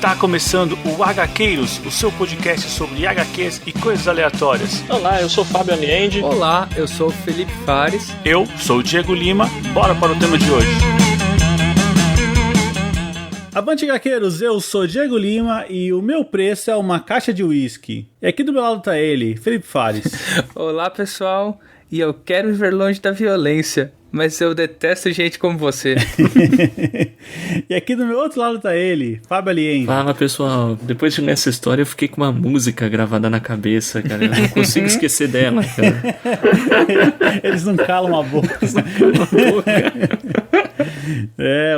Está começando o HQueiros, o seu podcast sobre HQs e coisas aleatórias. Olá, eu sou o Fábio Aniende. Olá, eu sou o Felipe Fares. Eu sou o Diego Lima. Bora para o tema de hoje. Avante HQueiros, eu sou Diego Lima e o meu preço é uma caixa de uísque. E aqui do meu lado tá ele, Felipe Fares. Olá, pessoal, e eu quero viver longe da violência, mas eu detesto gente como você. E aqui do meu outro lado tá ele, Fábio Aniende. Fala, pessoal, depois de ler essa história eu fiquei com uma música gravada na cabeça, cara, eu não consigo esquecer dela, cara. Eles não calam a boca.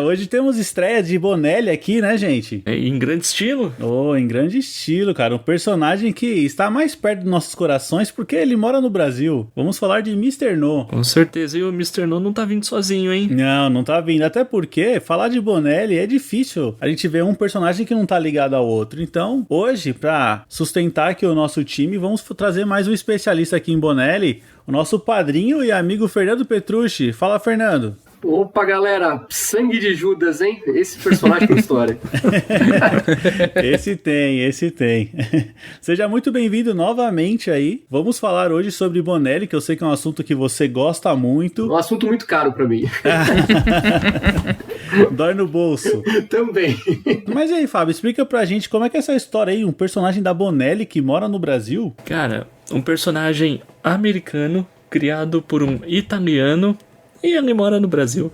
Hoje temos estreia de Bonelli aqui, né, gente? Em grande estilo. Em grande estilo, cara. Um personagem que está mais perto dos nossos corações porque ele mora no Brasil. Vamos falar de Mr. No. Com certeza, e o Mr. No não tá vindo sozinho, hein? Não tá vindo. Até porque falar de Bonelli é difícil. A gente vê um personagem que não tá ligado ao outro. Então, hoje, pra sustentar aqui o nosso time, vamos trazer mais um especialista aqui em Bonelli, o nosso padrinho e amigo Fernando Petrucci. Fala, Fernando. Opa, galera, sangue de Judas, hein? Esse personagem tem história. Esse tem. Seja muito bem-vindo novamente aí. Vamos falar hoje sobre Bonelli, que eu sei que é um assunto que você gosta muito. Um assunto muito caro pra mim. Dói no bolso. Também. Mas e aí, Fábio, explica pra gente como é que é essa história aí, um personagem da Bonelli que mora no Brasil? Cara, um personagem americano criado por um italiano e ele mora no Brasil.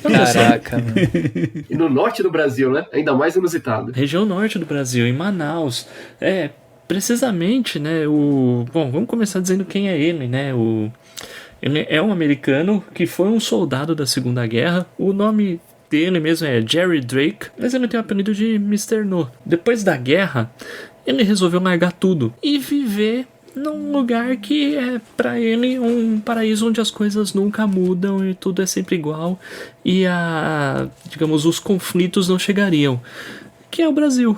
Caraca, mano. E no norte do Brasil, né? Ainda mais inusitado. Região norte do Brasil, em Manaus. Precisamente, né? Bom, vamos começar dizendo quem é ele, né? Ele é um americano que foi um soldado da Segunda Guerra. O nome dele mesmo é Jerry Drake, mas ele tem o apelido de Mr. No. Depois da guerra, ele resolveu largar tudo e viver num lugar que é pra ele um paraíso onde as coisas nunca mudam e tudo é sempre igual e digamos, os conflitos não chegariam. Que é o Brasil,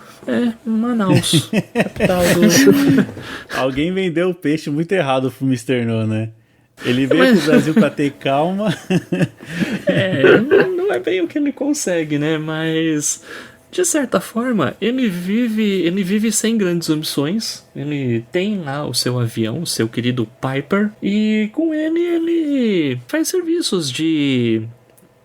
Manaus, capital do... Alguém vendeu o peixe muito errado pro Mr. No, né? Ele veio pro Brasil pra ter calma. Não é bem o que ele consegue, né? Mas de certa forma, ele vive sem grandes ambições. Ele tem lá o seu avião, o seu querido Piper, e com ele faz serviços de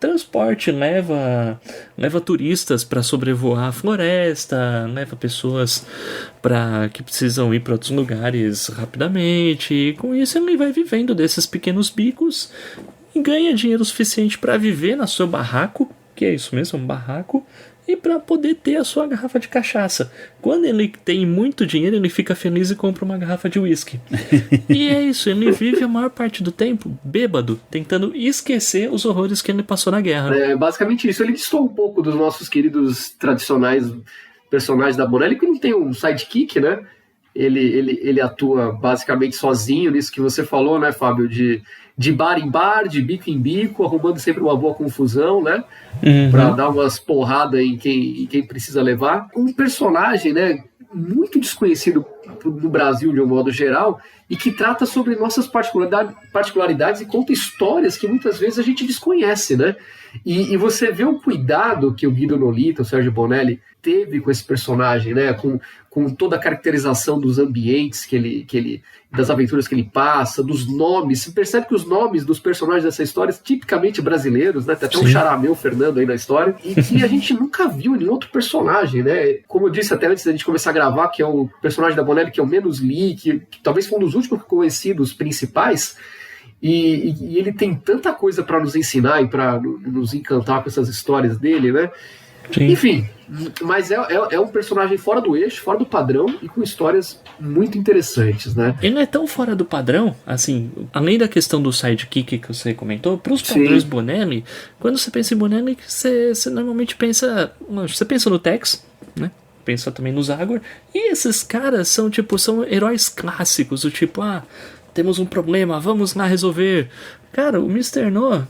transporte, leva turistas para sobrevoar a floresta, leva pessoas que precisam ir para outros lugares rapidamente, e com isso ele vai vivendo desses pequenos bicos e ganha dinheiro suficiente para viver no seu barraco, que é isso mesmo, um barraco, e para poder ter a sua garrafa de cachaça. Quando ele tem muito dinheiro, ele fica feliz e compra uma garrafa de uísque. E é isso, ele vive a maior parte do tempo bêbado, tentando esquecer os horrores que ele passou na guerra. É basicamente isso. Ele distou um pouco dos nossos queridos tradicionais personagens da Bonelli, que não tem um sidekick, né? Ele atua basicamente sozinho nisso que você falou, né, Fábio? De bar em bar, de bico em bico, arrumando sempre uma boa confusão, né? Pra dar umas porradas em quem precisa levar. Um personagem, né, muito desconhecido no Brasil de um modo geral e que trata sobre nossas particularidades e conta histórias que muitas vezes a gente desconhece, né? E você vê o cuidado que o Guido Nolita, o Sérgio Bonelli, teve com esse personagem, né? Com toda a caracterização dos ambientes das aventuras que ele passa, dos nomes. Você percebe que os nomes dos personagens dessa história são tipicamente brasileiros, né? Tem até um charameu Fernando aí na história, e que a gente nunca viu em nenhum outro personagem, né? Como eu disse até antes da gente começar a gravar, que é o personagem da Bonelli que eu menos li, que talvez foi um dos últimos que eu conheci, dos principais. E ele tem tanta coisa para nos ensinar e para nos encantar com essas histórias dele, né? Sim. Enfim, mas é um personagem fora do eixo, fora do padrão e com histórias muito interessantes, né? Ele não é tão fora do padrão, assim, além da questão do sidekick que você comentou, para os padrões Bonelli, quando você pensa em Bonelli, você normalmente pensa no Tex, né? Pensa também no Zagor, e esses caras são heróis clássicos, do tipo, temos um problema, vamos lá resolver. Cara, o Mr. No,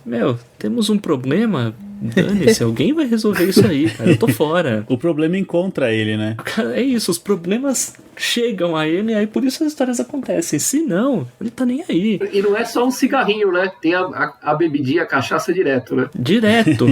temos um problema, Dane-se, alguém vai resolver isso aí, cara. Eu tô fora. O problema encontra ele, né? Cara, é isso, os problemas chegam a ele e aí por isso as histórias acontecem. Se não, ele tá nem aí. E não é só um cigarrinho, né? Tem a bebidinha, a cachaça direto, né? Direto.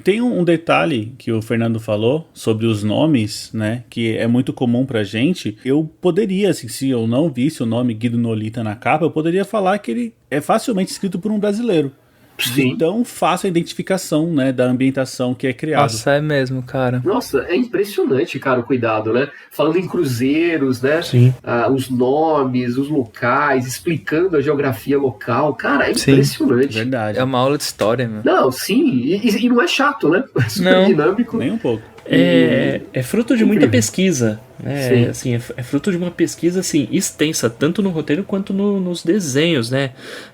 Tem um detalhe que o Fernando falou sobre os nomes, né? Que é muito comum pra gente. Eu poderia, assim, se eu não visse o nome Guido Nolita na capa, eu poderia falar que ele é facilmente escrito por um brasileiro. Sim. Tão fácil a identificação, né, da ambientação que é criado. Nossa, é mesmo, cara. Nossa, é impressionante, cara, o cuidado, né? Falando em cruzeiros, né? Sim. Os nomes, os locais, explicando a geografia local. Cara, é impressionante. Verdade. É uma aula de história, meu. Não, sim, e não é chato, né? É super Não. dinâmico. Nem um pouco. É fruto de muita pesquisa, né? Sim. Assim, é fruto de uma pesquisa assim, extensa, tanto no roteiro quanto nos desenhos, né?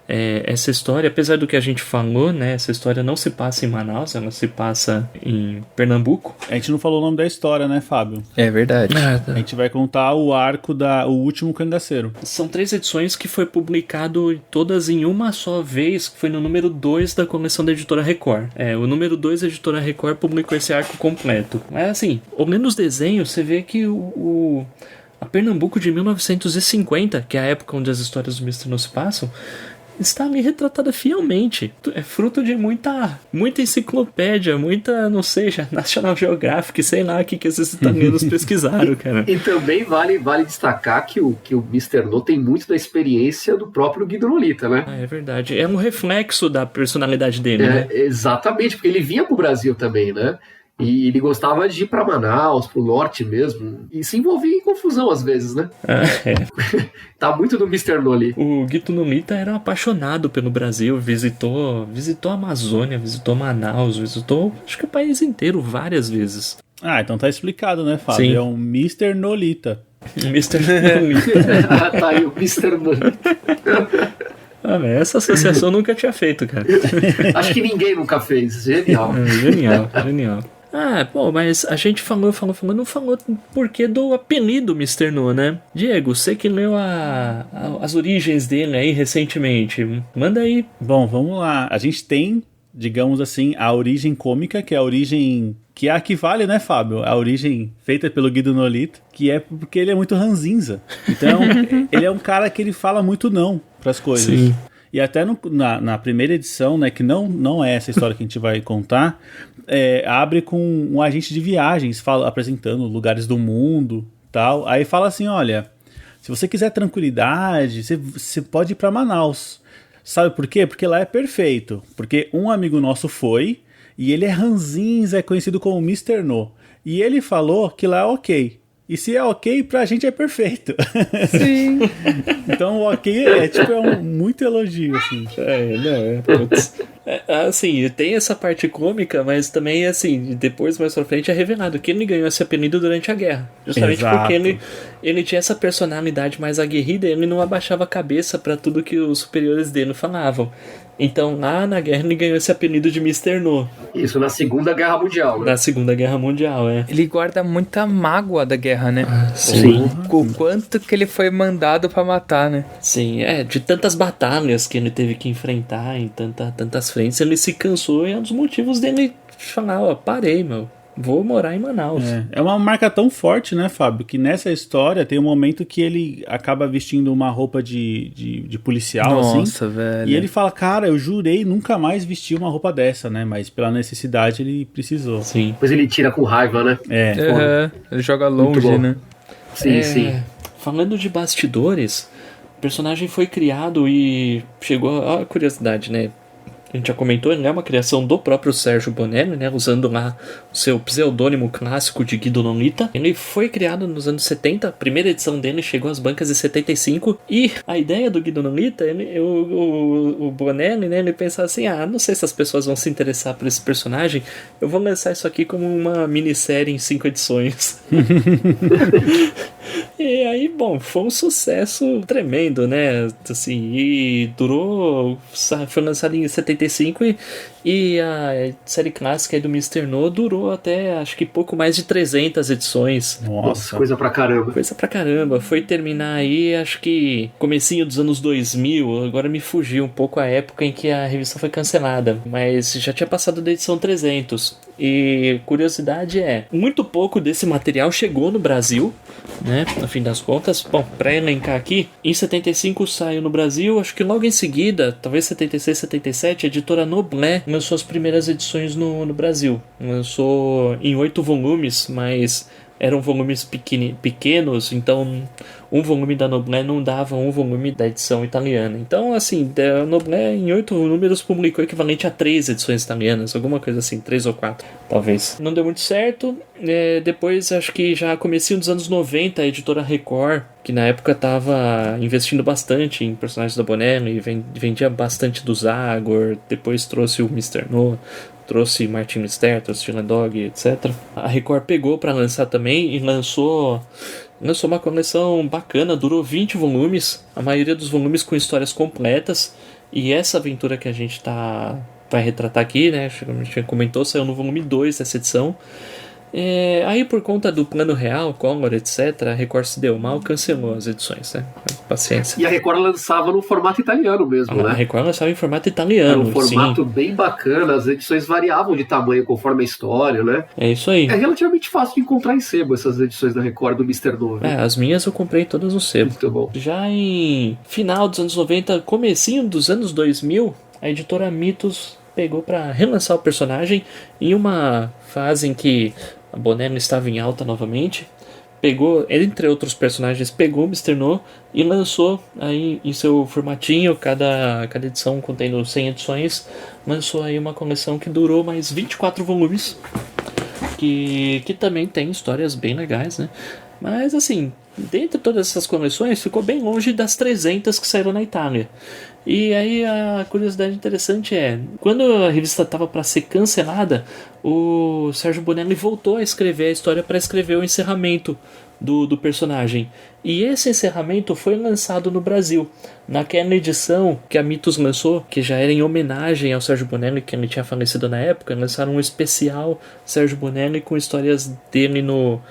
Essa história, apesar do que a gente falou, né? Essa história não se passa em Manaus, ela se passa em Pernambuco. A gente não falou o nome da história, né, Fábio? É verdade. A gente vai contar o arco o último cangaceiro. São 3 edições que foi publicado todas em uma só vez, que foi no número 2 da coleção da Editora Record. O número 2 da Editora Record publicou esse arco completo. Mas assim, olhando os desenhos, você vê que a Pernambuco de 1950, que é a época onde as histórias do Mr. No se passam, está ali retratada fielmente. É fruto de muita enciclopédia, muita, não sei, National Geographic, sei lá o que esses italianos pesquisaram, cara. E também vale destacar que o Mr. No tem muito da experiência do próprio Guido Nolita, né? É verdade. É um reflexo da personalidade dele, né? Exatamente, porque ele vinha pro Brasil também, né? E ele gostava de ir pra Manaus, pro norte mesmo, e se envolvia em confusão às vezes, né? Tá muito do Mr. No ali. O Guido Nolita era apaixonado pelo Brasil, visitou a Amazônia, visitou Manaus, visitou acho que o país inteiro várias vezes. Então tá explicado, né, Fábio? Sim. É um Mr. Nolita. Mr. Nolita. Tá aí o Mr. Nolita. Essa associação eu nunca tinha feito, cara. Acho que ninguém nunca fez. Genial. Genial. Mas a gente falou, não falou por que do apelido Mr. No, né? Diego, você que leu as origens dele aí recentemente, manda aí. Bom, vamos lá. A gente tem, digamos assim, a origem cômica, que é a origem que é a que vale, né, Fábio? A origem feita pelo Guido Nolita, que é porque ele é muito ranzinza. Então, ele é um cara que ele fala muito não pras coisas. Sim. E até na primeira edição, né, que não é essa história que a gente vai contar, abre com um agente de viagens apresentando lugares do mundo, tal. Aí fala assim, olha, se você quiser tranquilidade, você pode ir para Manaus. Sabe por quê? Porque lá é perfeito. Porque um amigo nosso foi, e ele é ranzinza, é conhecido como Mr. No. E ele falou que lá é ok. E se é ok, pra gente é perfeito. Sim. Então o ok muito elogio, assim. Assim, tem essa parte cômica, mas também, assim, depois, mais pra frente, é revelado que ele ganhou esse apelido durante a guerra. Justamente porque ele tinha essa personalidade mais aguerrida e ele não abaixava a cabeça pra tudo que os superiores dele falavam. Então, lá na guerra, ele ganhou esse apelido de Mr. No. Isso, na Segunda Guerra Mundial, né? Na Segunda Guerra Mundial, Ele guarda muita mágoa da guerra, né? Sim. O quanto que ele foi mandado pra matar, né? Sim, de tantas batalhas que ele teve que enfrentar em tantas frentes, ele se cansou e é um dos motivos dele falar, parei, meu. Vou morar em Manaus. É uma marca tão forte, né, Fábio? Que nessa história tem um momento que ele acaba vestindo uma roupa de policial, assim. Nossa, velho. E ele fala, cara, eu jurei nunca mais vestir uma roupa dessa, né? Mas pela necessidade ele precisou. Sim. Depois ele tira com raiva, né? Ele joga longe, né? Sim. Falando de bastidores, o personagem foi criado e chegou a curiosidade, né? A gente já comentou, ele é uma criação do próprio Sérgio Bonelli, né, usando lá o seu pseudônimo clássico de Guido Nolita. Ele foi criado nos anos 70, a primeira edição dele chegou às bancas em 75, e a ideia do Guido Nolita, o Bonelli, né, ele pensa assim, não sei se as pessoas vão se interessar por esse personagem, eu vou lançar isso aqui como uma minissérie em 5 edições. E aí, bom, foi um sucesso tremendo, né, assim, e durou, foi lançado em 75, 75 e a série clássica do Mr. No durou até, acho que pouco mais de 300 edições. Nossa, coisa pra caramba. Coisa pra caramba. Foi terminar aí, acho que comecinho dos anos 2000, agora me fugiu um pouco a época em que a revista foi cancelada, mas já tinha passado da edição 300. E curiosidade muito pouco desse material chegou no Brasil, né, no fim das contas. Bom, pra elencar aqui, em 75 saiu no Brasil, acho que logo em seguida, talvez 76, 77, a editora Noblet lançou as primeiras edições no Brasil. Lançou em 8 volumes, mas eram volumes pequenos, então um volume da Noblet não dava um volume da edição italiana. Então, assim, a Noblet em 8 números publicou equivalente a 3 edições italianas, alguma coisa assim, 3 ou 4, talvez. Não deu muito certo. Depois, acho que já comecinho dos anos 90, a editora Record, que na época estava investindo bastante em personagens da Bonelli, vendia bastante do Zagor, depois trouxe o Mr. No, trouxe Martin Lister, trouxe Dylan Dog, etc. A Record pegou para lançar também e lançou uma coleção bacana, durou 20 volumes, a maioria dos volumes com histórias completas, e essa aventura que a gente vai retratar aqui, né, a gente comentou, saiu no volume 2 dessa edição. Aí por conta do plano real, Collor, etc., a Record se deu mal, cancelou as edições, né? Paciência. E a Record lançava no formato italiano mesmo, né? A Record lançava em formato italiano, era um formato bem bacana, as edições variavam de tamanho conforme a história, né? É isso aí. É relativamente fácil de encontrar em sebo essas edições da Record do Mr. No. As minhas eu comprei todas no sebo. Muito bom. Já em final dos anos 90, comecinho dos anos 2000, a editora Mitos pegou para relançar o personagem em uma fase em que a Bonelli estava em alta novamente. Pegou, entre outros personagens, pegou o Mr. No e lançou aí em seu formatinho, cada edição contendo 100 edições, lançou aí uma coleção que durou mais 24 volumes, que também tem histórias bem legais, né? Mas assim, dentre todas essas coleções, ficou bem longe das 300 que saíram na Itália. E aí a curiosidade interessante quando a revista estava para ser cancelada, o Sérgio Bonelli voltou a escrever a história para escrever o encerramento do personagem. E esse encerramento foi lançado no Brasil. Naquela edição que a Mitos lançou, que já era em homenagem ao Sérgio Bonelli, que ele tinha falecido na época, lançaram um especial Sérgio Bonelli com histórias dele no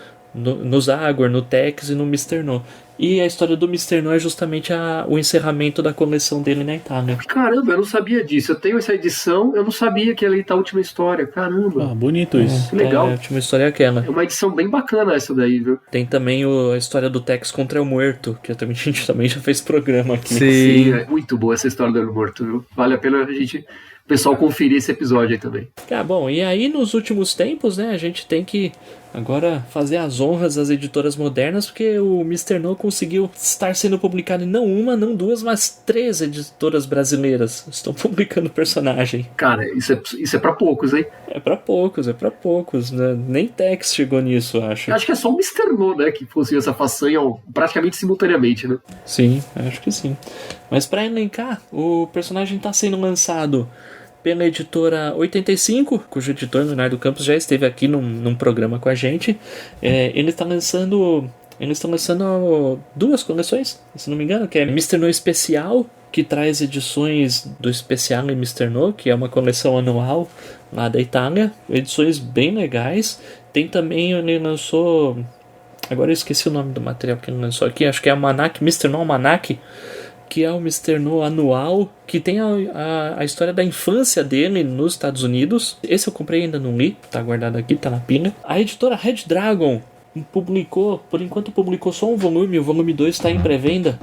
Zagor, no Tex e no Mr. No. E a história do Mr. No é justamente o encerramento da coleção dele na Itália. Caramba, eu não sabia disso. Eu tenho essa edição, eu não sabia que ela ia estar a última história. Caramba. Bonito isso. Legal. A última história é aquela. É uma edição bem bacana essa daí, viu? Tem também a história do Tex contra o Muerto, que a gente também já fez programa aqui. Sim, é muito boa essa história do El Morto, viu? Vale a pena o pessoal conferir esse episódio aí também. Bom, e aí nos últimos tempos, né, a gente tem que agora fazer as honras às editoras modernas, porque o Mr. No conseguiu estar sendo publicado em não uma, não duas, mas 3 editoras brasileiras estão publicando o personagem. Cara, isso é pra poucos, hein? É pra poucos, né? Nem Tex chegou nisso, acho. Eu acho que é só o Mr. No, né, que conseguiu essa façanha praticamente simultaneamente, né? Sim, acho que sim. Mas pra elencar, o personagem tá sendo lançado pela editora 85, cujo editor, Leonardo Campos, já esteve aqui num programa com a gente. Eles estão lançando 2 coleções, se não me engano, que é Mr. No Especial, que traz edições do Especial e Mr. No, que é uma coleção anual lá da Itália, edições bem legais. Tem também, ele lançou, agora eu esqueci o nome do material que ele lançou aqui, acho que é Almanac, Mr. No Almanac, que é o Mr. No anual, que tem a história da infância dele nos Estados Unidos. Esse eu comprei, ainda não li, tá guardado aqui, tá na pilha. A editora Red Dragon por enquanto publicou só um volume, o volume 2 está em pré-venda.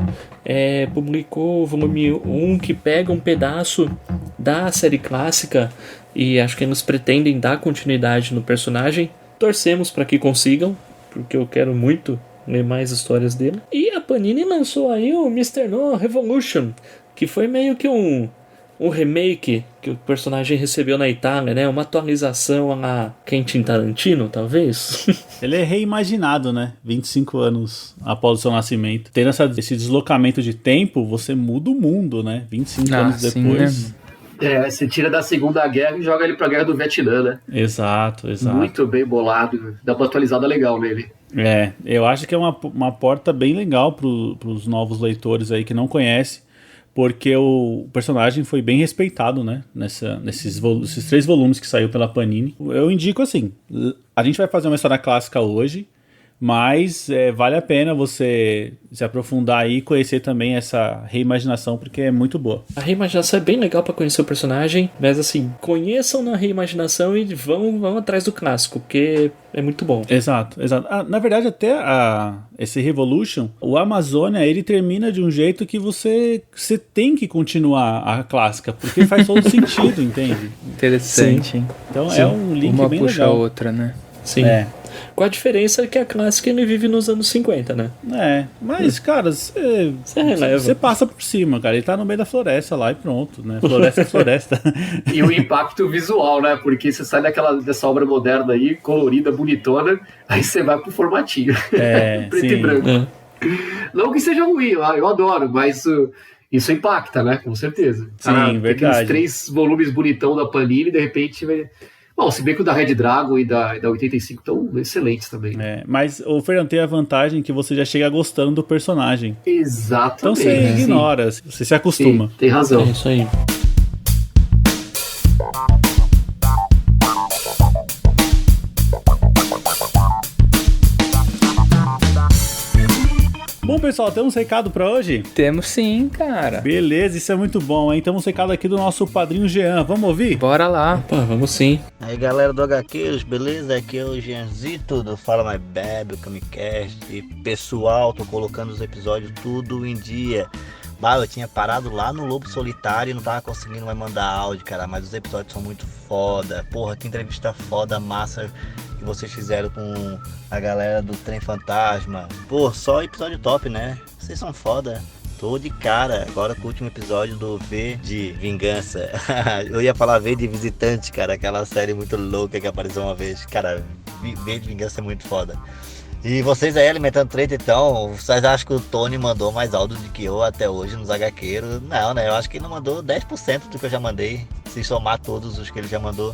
Publicou o volume 1, que pega um pedaço da série clássica, e acho que eles pretendem dar continuidade no personagem. Torcemos para que consigam, porque eu quero muito ler mais histórias dele. E a Panini lançou aí o Mr. No Revolution, que foi meio que um remake que o personagem recebeu na Itália, né? Uma atualização a Quentin Tarantino, talvez. Ele é reimaginado, né? 25 anos após o seu nascimento. Tendo esse deslocamento de tempo, você muda o mundo, né? 25 anos depois. Né? Você tira da Segunda Guerra e joga ele pra Guerra do Vietnã, né? Exato. Muito bem bolado. Dá uma atualizada legal nele. Eu acho que é uma porta bem legal pros novos leitores aí que não conhecem, porque o personagem foi bem respeitado, né? Nesses 3 volumes que saiu pela Panini. Eu indico assim, a gente vai fazer uma história clássica hoje, mas vale a pena você se aprofundar aí e conhecer também essa reimaginação, porque é muito boa. A reimaginação é bem legal pra conhecer o personagem, mas assim, conheçam na reimaginação e vão atrás do clássico, porque é muito bom. Exato. Na verdade, até esse Revolution, o Amazônia, ele termina de um jeito que você tem que continuar a clássica, porque faz todo sentido, entende? Interessante, hein? Então é um link Uma bem puxa legal. a outra, né? Sim. Com a diferença que a clássica ele vive nos anos 50, né? Mas, cara, você passa por cima, cara. Ele tá no meio da floresta lá e pronto, né? Floresta é floresta. E o impacto visual, né? Porque você sai dessa obra moderna aí, colorida, bonitona, aí você vai pro formatinho. Preto sim. e branco. Não que seja ruim, eu adoro, mas isso impacta, né? Com certeza. Sim, verdade. Aqueles 3 volumes bonitão da Panini, de repente... Bom, se bem que o da Red Dragon e da 85 estão excelentes também. Mas o Fernando tem a vantagem que você já chega gostando do personagem. Exatamente. Então você ignora, você se acostuma. Sim, tem razão. É isso aí. Bom, pessoal, temos recado pra hoje? Temos sim, cara. Beleza, isso é muito bom, hein? Temos recado aqui do nosso padrinho Jean. Vamos ouvir? Bora lá. Opa, vamos sim. Aí galera do HQs, beleza? Aqui é o Jeanzito do Fala Mais Bebe, o Kamicast. E pessoal, tô colocando os episódios tudo em dia. Eu tinha parado lá no Lobo Solitário e não tava conseguindo mais mandar áudio, cara. Mas os episódios são muito foda. Porra, que entrevista foda, massa que vocês fizeram com a galera do Trem Fantasma. Pô, só episódio top, né? Vocês são foda. Tô de cara agora com o último episódio do V de Vingança. Eu ia falar V de Visitante, cara. Aquela série muito louca que apareceu uma vez. Cara, V de Vingança é muito foda. E vocês aí alimentando treta, então, vocês acham que o Tony mandou mais áudio do que eu até hoje nos HQeiros? Não, né? Eu acho que ele não mandou 10% do que eu já mandei, se somar todos os que ele já mandou.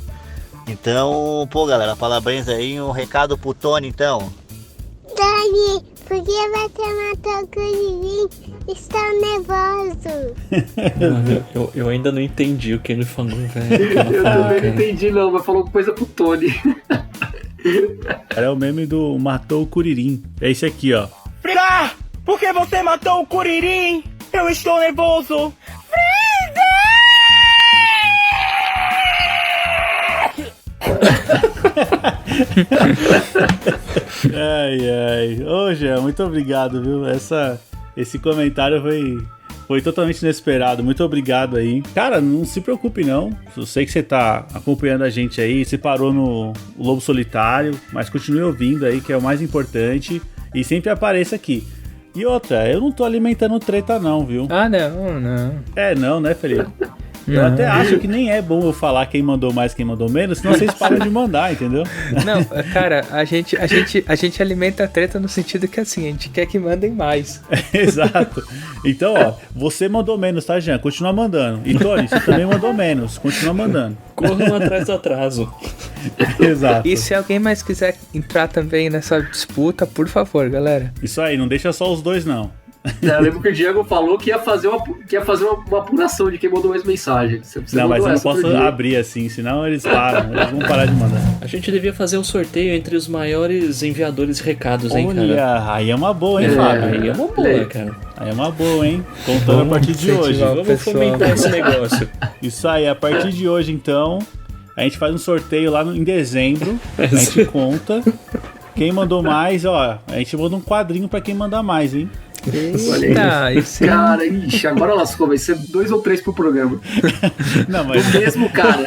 Então, pô, galera, parabéns aí. Um recado pro Tony, então. Tony, por que você matou o Kuririn? Estou nervoso. Mano, eu ainda não entendi o que ele falou, velho. Eu também não entendi, não, mas falou coisa pro Tony. É o meme do matou o Kuririn. É esse aqui, ó. Frida! Por que você matou o Kuririn? Eu estou nervoso! Ai. Ô, Jean, muito obrigado, viu? Esse comentário foi totalmente inesperado. Muito obrigado aí. Cara, não se preocupe não. Eu sei que você tá acompanhando a gente aí. Você parou no Lobo Solitário, mas continue ouvindo aí, que é o mais importante. E sempre apareça aqui. E outra, eu não tô alimentando treta não, viu? Ah, não. Não, né, Felipe? Eu até acho que nem é bom eu falar quem mandou mais, quem mandou menos, senão vocês param de mandar, entendeu? Não, cara, a gente alimenta a treta no sentido que assim, a gente quer que mandem mais. Exato. Então, ó, você mandou menos, tá, Jean? Continua mandando. E Tony, você também mandou menos, continua mandando. Corram atrás do atraso. Exato. E se alguém mais quiser entrar também nessa disputa, por favor, galera. Isso aí, não deixa só os dois, não. Eu lembro que o Diego falou que ia fazer uma apuração de quem mandou mais mensagem. Não, mas eu não posso abrir assim, senão eles param, eles vão parar de mandar. A gente devia fazer um sorteio entre os maiores enviadores de recados, hein, cara? Olha, aí é uma boa, hein, Fábio? Aí é uma boa, cara. Aí é uma boa, hein? Contando a partir de hoje. Vamos fomentar esse negócio. Isso aí, a partir de hoje, então, a gente faz um sorteio lá em dezembro, a gente conta. Quem mandou mais, ó, a gente manda um quadrinho pra quem mandar mais, hein? Olha isso. Cara, ixi, agora lascou, vai ser 2 ou 3 pro programa. Não, mas... Do mesmo cara.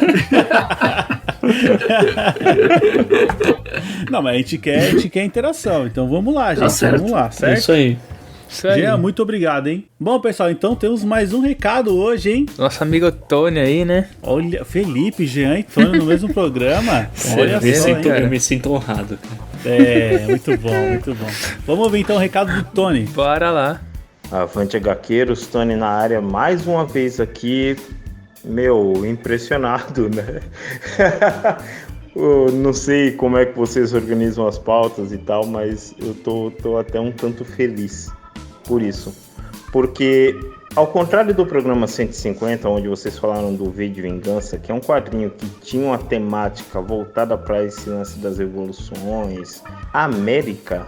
Não, mas a gente quer interação, então vamos lá, gente. Certo. Vamos lá, certo? Isso aí. Jean, muito obrigado, hein? Bom, pessoal, então temos mais um recado hoje, hein? Nosso amigo Tony aí, né? Olha, Felipe, Jean e Tony no mesmo programa. Olha só, hein? Eu me sinto honrado, cara. Muito bom, muito bom. Vamos ouvir então o recado do Tony. Bora lá. Avante HQeiros, Tony na área mais uma vez aqui. Meu, impressionado, né? Eu não sei como é que vocês organizam as pautas e tal, mas eu tô até um tanto feliz por isso. Porque, ao contrário do programa 150, onde vocês falaram do V de Vingança, que é um quadrinho que tinha uma temática voltada para esse lance das evoluções, a América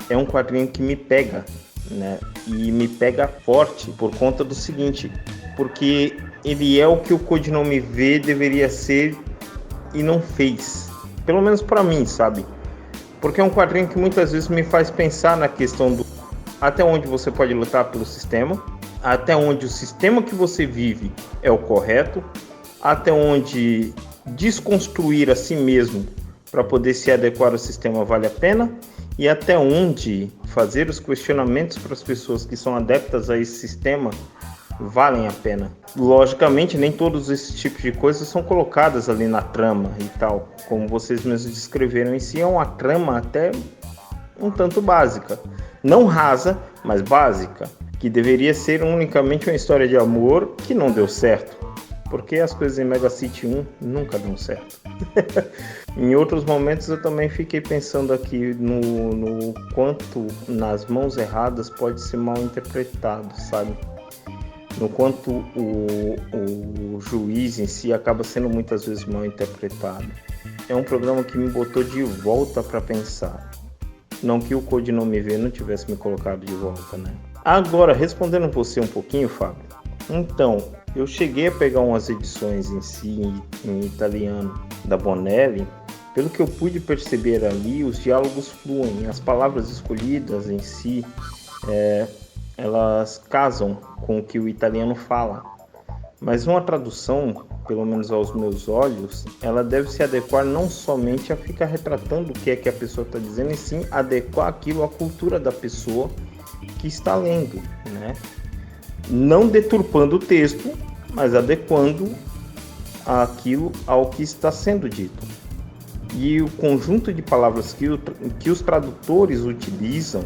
é um quadrinho que me pega, né? E me pega forte por conta do seguinte, porque ele é o que o Codinome V deveria ser e não fez. Pelo menos para mim, sabe? Porque é um quadrinho que muitas vezes me faz pensar na questão do até onde você pode lutar pelo sistema, até onde o sistema que você vive é o correto, até onde desconstruir a si mesmo para poder se adequar ao sistema vale a pena, e até onde fazer os questionamentos para as pessoas que são adeptas a esse sistema valem a pena. Logicamente, nem todos esses tipos de coisas são colocadas ali na trama e tal, como vocês mesmos descreveram. Em si é uma trama até um tanto básica, não rasa, mas básica, que deveria ser unicamente uma história de amor que não deu certo, porque as coisas em Mega City 1 nunca dão certo. Em outros momentos eu também fiquei pensando aqui no quanto nas mãos erradas pode ser mal interpretado, sabe? No quanto o juiz em si acaba sendo muitas vezes mal interpretado. É um programa que me botou de volta para pensar. Não que o Codinome V não tivesse me colocado de volta, né? Agora, respondendo você um pouquinho, Fábio. Então, eu cheguei a pegar umas edições em si, em italiano, da Bonelli. Pelo que eu pude perceber ali, os diálogos fluem, as palavras escolhidas em si, elas casam com o que o italiano fala. Mas uma tradução, pelo menos aos meus olhos, ela deve se adequar não somente a ficar retratando o que é que a pessoa está dizendo, e sim adequar aquilo à cultura da pessoa que está lendo, né? Não deturpando o texto, mas adequando aquilo ao que está sendo dito. E o conjunto de palavras que os tradutores utilizam,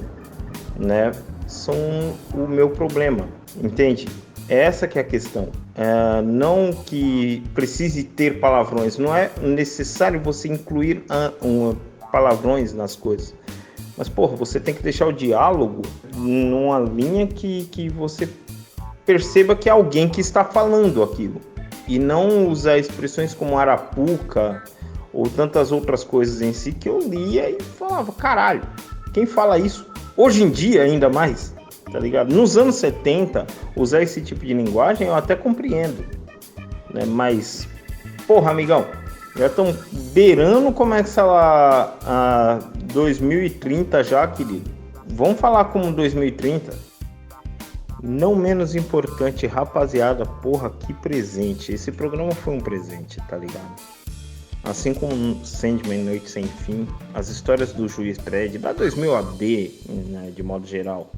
né, são o meu problema, entende? Essa que é a questão. Não que precise ter palavrões, não é necessário você incluir palavrões nas coisas. Mas, porra, você tem que deixar o diálogo numa linha que você perceba que é alguém que está falando aquilo. E não usar expressões como arapuca ou tantas outras coisas em si que eu lia e falava, caralho, quem fala isso? Hoje em dia, ainda mais, tá ligado? Nos anos 70, usar esse tipo de linguagem eu até compreendo, né? Mas, porra, amigão, já estão beirando começa lá a 2030 já, querido. Vamos falar como 2030? Não menos importante, rapaziada, porra, que presente. Esse programa foi um presente, tá ligado? Assim como Sandman, Noite Sem Fim, as histórias do Juiz Dredd, da 2000 AD, né, de modo geral.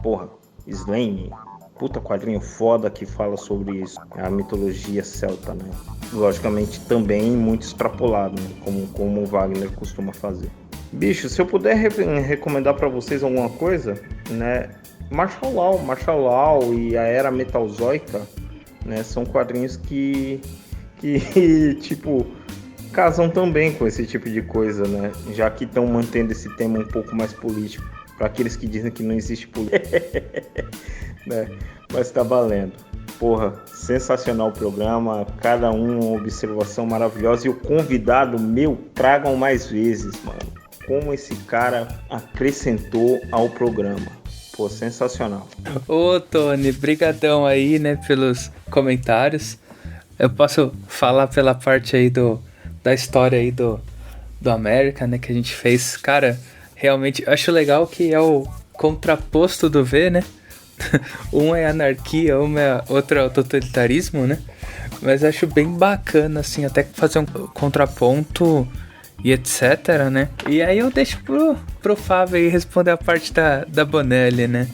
Porra, Slane, puta quadrinho foda que fala sobre isso, a mitologia celta, né? Logicamente também muito extrapolado, né? como o Wagner costuma fazer. Bicho, se eu puder recomendar pra vocês alguma coisa, né? Marshall Law e a Era Metalzoica, né? São quadrinhos que tipo, casam também com esse tipo de coisa, né? Já que estão mantendo esse tema um pouco mais político, para aqueles que dizem que não existe política. Né? Mas tá valendo. Porra, sensacional o programa, cada um uma observação maravilhosa, e o convidado, meu, tragam mais vezes, mano. Como esse cara acrescentou ao programa. Pô, sensacional. Ô, Tony, brigadão aí, né, pelos comentários. Eu posso falar pela parte aí da história aí do América, né, que a gente fez. Cara, realmente, eu acho legal que é o contraposto do V, né? Um é anarquia, outro é o totalitarismo, né? Mas eu acho bem bacana, assim, até fazer um contraponto e etc, né? E aí eu deixo pro Fábio aí responder a parte da Bonelli, né?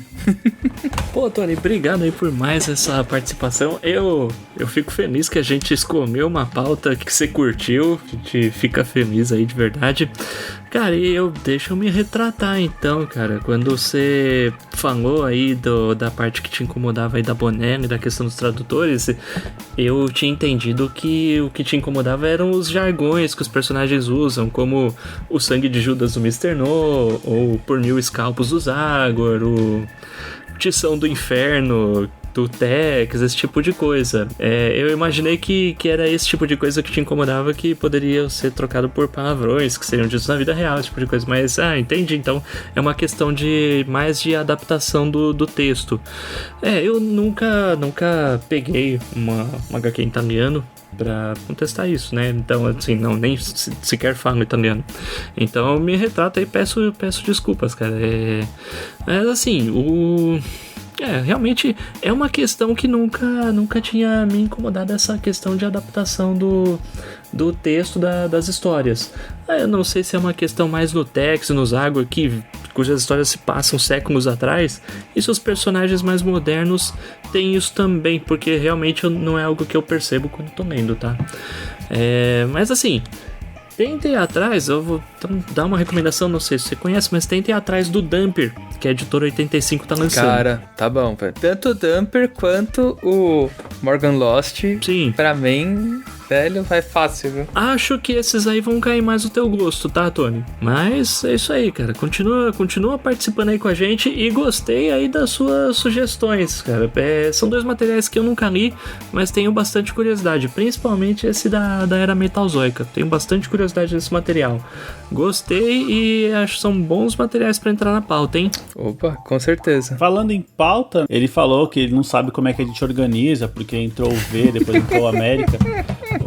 Pô, Tony, obrigado aí por mais essa participação. Eu fico feliz que a gente escolheu uma pauta que você curtiu. A gente fica feliz aí de verdade. Cara, e deixa eu me retratar então, cara. Quando você falou aí da parte que te incomodava aí da Bonelli, da questão dos tradutores, eu tinha entendido que o que te incomodava eram os jargões que os personagens usam, como o sangue de Judas do Mr. No, ou por 1000 escalpos do Zagor, Tição do Inferno, do Tex, esse tipo de coisa. Eu imaginei que era esse tipo de coisa que te incomodava, que poderia ser trocado por palavrões que seriam ditos na vida real, esse tipo de coisa. Mas, entendi. Então, é uma questão mais de adaptação do texto. Eu nunca peguei uma HQ em italiano pra contestar isso, né? Então, assim, nem sequer falo italiano. Então, eu me retrato e peço desculpas, cara. Mas, assim, realmente é uma questão que nunca tinha me incomodado, essa questão de adaptação do texto das histórias. Eu não sei se é uma questão mais no Tex, no Zagor, cujas histórias se passam séculos atrás, e se os personagens mais modernos têm isso também, porque realmente não é algo que eu percebo quando tô lendo, tá? Mas assim, tentem ir atrás, eu vou dar uma recomendação, não sei se você conhece, mas tentem ir atrás do Dumper, que a Editora 85 tá lançando. Cara, tá bom, velho. Tanto o Dumper quanto o Morgan Lost, sim, pra mim, velho, vai fácil, viu? Acho que esses aí vão cair mais no teu gosto, tá, Tony? Mas é isso aí, cara. Continua participando aí com a gente, e gostei aí das suas sugestões, cara. São 2 materiais que eu nunca li, mas tenho bastante curiosidade, principalmente esse da Era Metalzoica. Tenho bastante curiosidade nesse material. Gostei e acho que são bons materiais pra entrar na pauta, hein? Opa, com certeza. Falando em pauta, ele falou que ele não sabe como é que a gente organiza, porque entrou o V, depois entrou o América.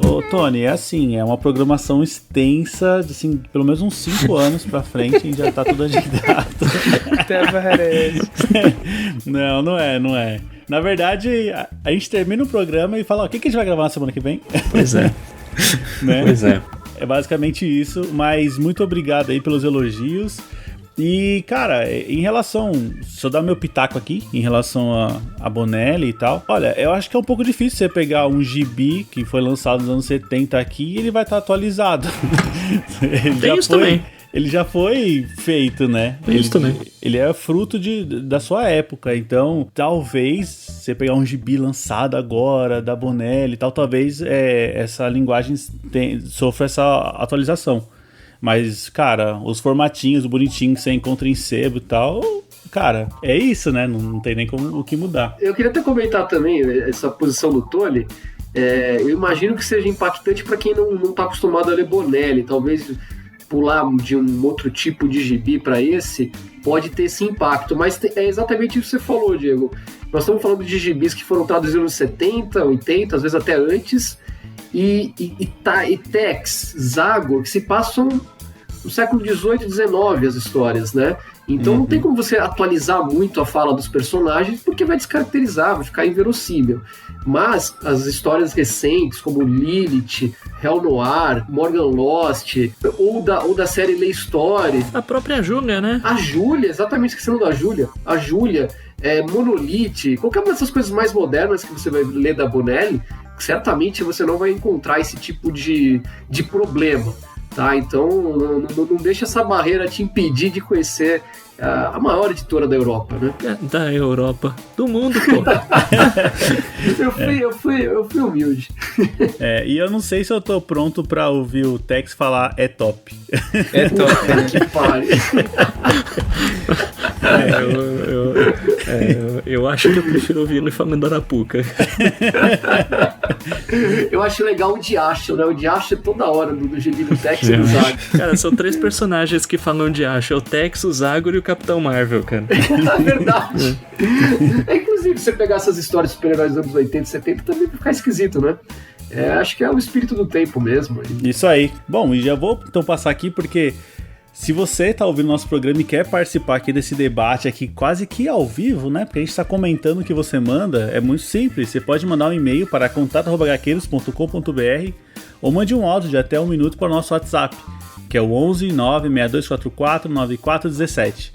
Ô, Tony, é assim, é uma programação extensa, assim, pelo menos uns 5 anos pra frente, e já tá tudo agendado. Até parece. Não é. Na verdade, a gente termina o programa e fala, o que a gente vai gravar na semana que vem? Pois é. Né? Pois é. É basicamente isso, mas muito obrigado aí pelos elogios. E, cara, em relação... Se eu dar meu pitaco aqui, em relação a Bonelli e tal... Olha, eu acho que é um pouco difícil você pegar um gibi que foi lançado nos anos 70 aqui e ele vai estar atualizado. Tem isso também. Ele já foi feito, né? Isso também. Ele é fruto da sua época. Então, talvez você pegar um gibi lançado agora, da Bonelli e tal, talvez essa linguagem sofra essa atualização. Mas, cara, os formatinhos bonitinhos que você encontra em sebo e tal, cara, é isso, né? Não tem nem o que mudar. Eu queria até comentar também essa posição do Tony. Eu imagino que seja impactante para quem não tá acostumado a ler Bonelli. Talvez pular de um outro tipo de gibi para esse pode ter esse impacto. Mas é exatamente isso que você falou, Diego. Nós estamos falando de gibis que foram traduzidos nos 70, 80, às vezes até antes. E Tex, Zagor, que se passam no século XVIII e XIX as histórias, né? Então não tem como você atualizar muito a fala dos personagens, porque vai descaracterizar, vai ficar inverossímil. Mas as histórias recentes, como Lilith, Hell Noir, Morgan Lost, ou da série Lay Story... A própria Júlia, né? A Júlia, exatamente, esquecendo da Júlia. A Júlia, Monolith, qualquer uma dessas coisas mais modernas que você vai ler da Bonelli, certamente você não vai encontrar esse tipo de problema, tá? Então não deixa essa barreira te impedir de conhecer a maior editora da Europa, né? Da Europa, do mundo, pô. eu fui humilde. E eu não sei se eu tô pronto pra ouvir o Tex falar é top. É top. Que pare. Eu acho que eu prefiro ouvir no falando da Arapuca. Eu acho legal o Diacho, né? O Diacho é toda hora do gibi do Tex e do Zagor. Cara, são 3 personagens que falam Diacho: é o Tex, o Zagor e o Capitão Marvel, cara. É verdade. Inclusive, se você pegar essas histórias de super-heróis dos anos 80 e 70, também vai ficar esquisito, né? Acho que é o espírito do tempo mesmo. Isso aí. Bom, e já vou então passar aqui porque... Se você tá ouvindo nosso programa e quer participar aqui desse debate aqui quase que ao vivo, né? Porque a gente tá comentando o que você manda, é muito simples. Você pode mandar um e-mail para contato@gaqueiros.com.br ou mande um áudio de até 1 minuto para o nosso WhatsApp, que é o 11 96244 9417.